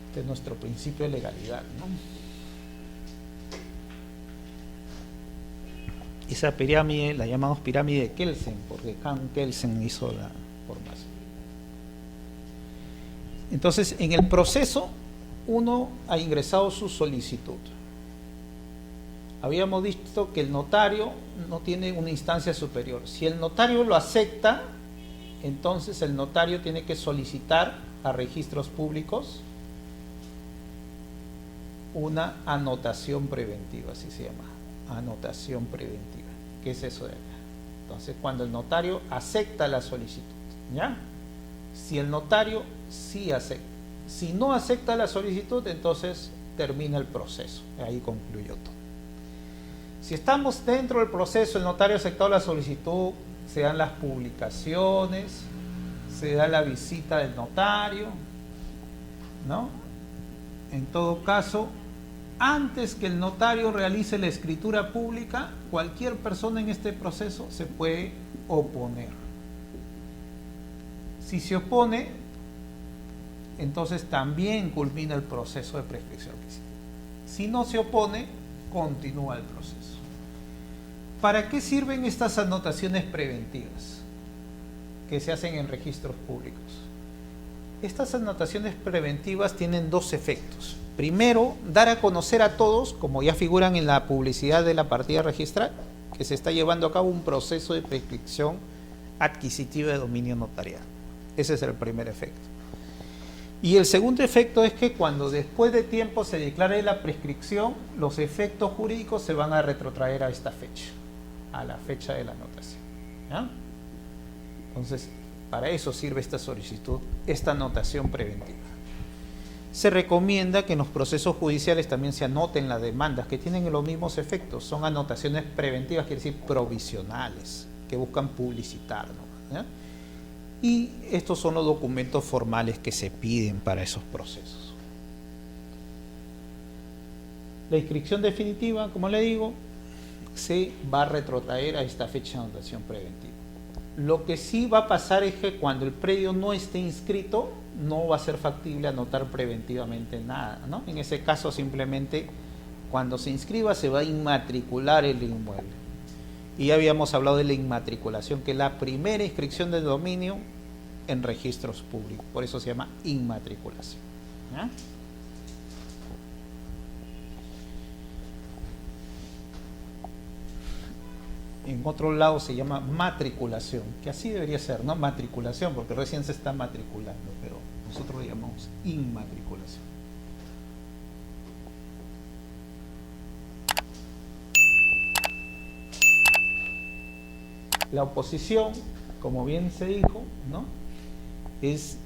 Este es nuestro principio de legalidad, ¿no? Esa pirámide la llamamos pirámide de Kelsen, porque Hans Kelsen hizo la formación. Entonces, en el proceso, uno ha ingresado su solicitud. Habíamos visto que el notario no tiene una instancia superior. Si el notario lo acepta, entonces el notario tiene que solicitar a registros públicos una anotación preventiva, así se llama, anotación preventiva. ¿Qué es eso de acá? Entonces, cuando el notario acepta la solicitud, ¿ya? Si el notario sí acepta, si no acepta la solicitud, entonces termina el proceso, ahí concluyó todo. Si estamos dentro del proceso, el notario ha aceptado la solicitud, se dan las publicaciones, se da la visita del notario, ¿no? En todo caso, antes que el notario realice la escritura pública, cualquier persona en este proceso se puede oponer. Si se opone, entonces también culmina el proceso de prescripción adquisitiva. Si no se opone, continúa el proceso. ¿Para qué sirven estas anotaciones preventivas que se hacen en registros públicos? Estas anotaciones preventivas tienen dos efectos. Primero, dar a conocer a todos, como ya figuran en la publicidad de la partida registral, que se está llevando a cabo un proceso de prescripción adquisitiva de dominio notarial. Ese es el primer efecto. Y el segundo efecto es que cuando después de tiempo se declare la prescripción, los efectos jurídicos se van a retrotraer a esta fecha, a la fecha de la anotación, ¿ya? Entonces, para eso sirve esta solicitud, esta anotación preventiva. Se recomienda que en los procesos judiciales también se anoten las demandas que tienen los mismos efectos. Son anotaciones preventivas, quiere decir provisionales, que buscan publicitar, ¿no? ¿Ya? Y estos son los documentos formales que se piden para esos procesos. La inscripción definitiva, como le digo, se va a retrotraer a esta fecha de anotación preventiva. Lo que sí va a pasar es que cuando el predio no esté inscrito, no va a ser factible anotar preventivamente nada, ¿no? En ese caso, simplemente cuando se inscriba se va a inmatricular el inmueble. Y ya habíamos hablado de la inmatriculación, que es la primera inscripción del dominio en registros públicos. Por eso se llama inmatriculación, ¿ya? En otro lado se llama matriculación, que así debería ser, ¿no? Matriculación, porque recién se está matriculando, pero nosotros le llamamos inmatriculación. La oposición, como bien se dijo, ¿no?, es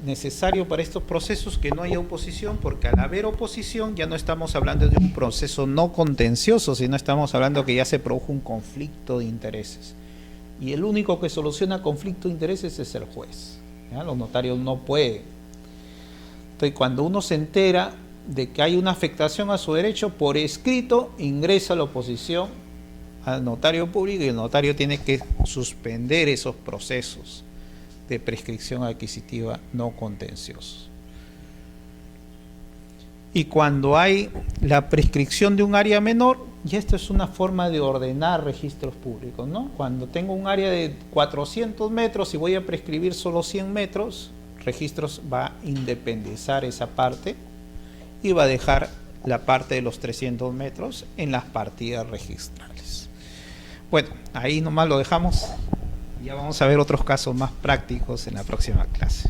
necesario para estos procesos que no haya oposición, porque al haber oposición ya no estamos hablando de un proceso no contencioso, sino estamos hablando que ya se produjo un conflicto de intereses. Y el único que soluciona conflicto de intereses es el juez, ¿ya? Los notarios no pueden. Entonces, cuando uno se entera de que hay una afectación a su derecho, por escrito ingresa la oposición al notario público y el notario tiene que suspender esos procesos de prescripción adquisitiva no contenciosos. Y cuando hay la prescripción de un área menor, y esto es una forma de ordenar registros públicos, ¿no? Cuando tengo un área de 400 metros y voy a prescribir solo 100 metros, registros va a independizar esa parte y va a dejar la parte de los 300 metros en las partidas registrales. Bueno, ahí nomás lo dejamos. Ya vamos a ver otros casos más prácticos en la próxima clase.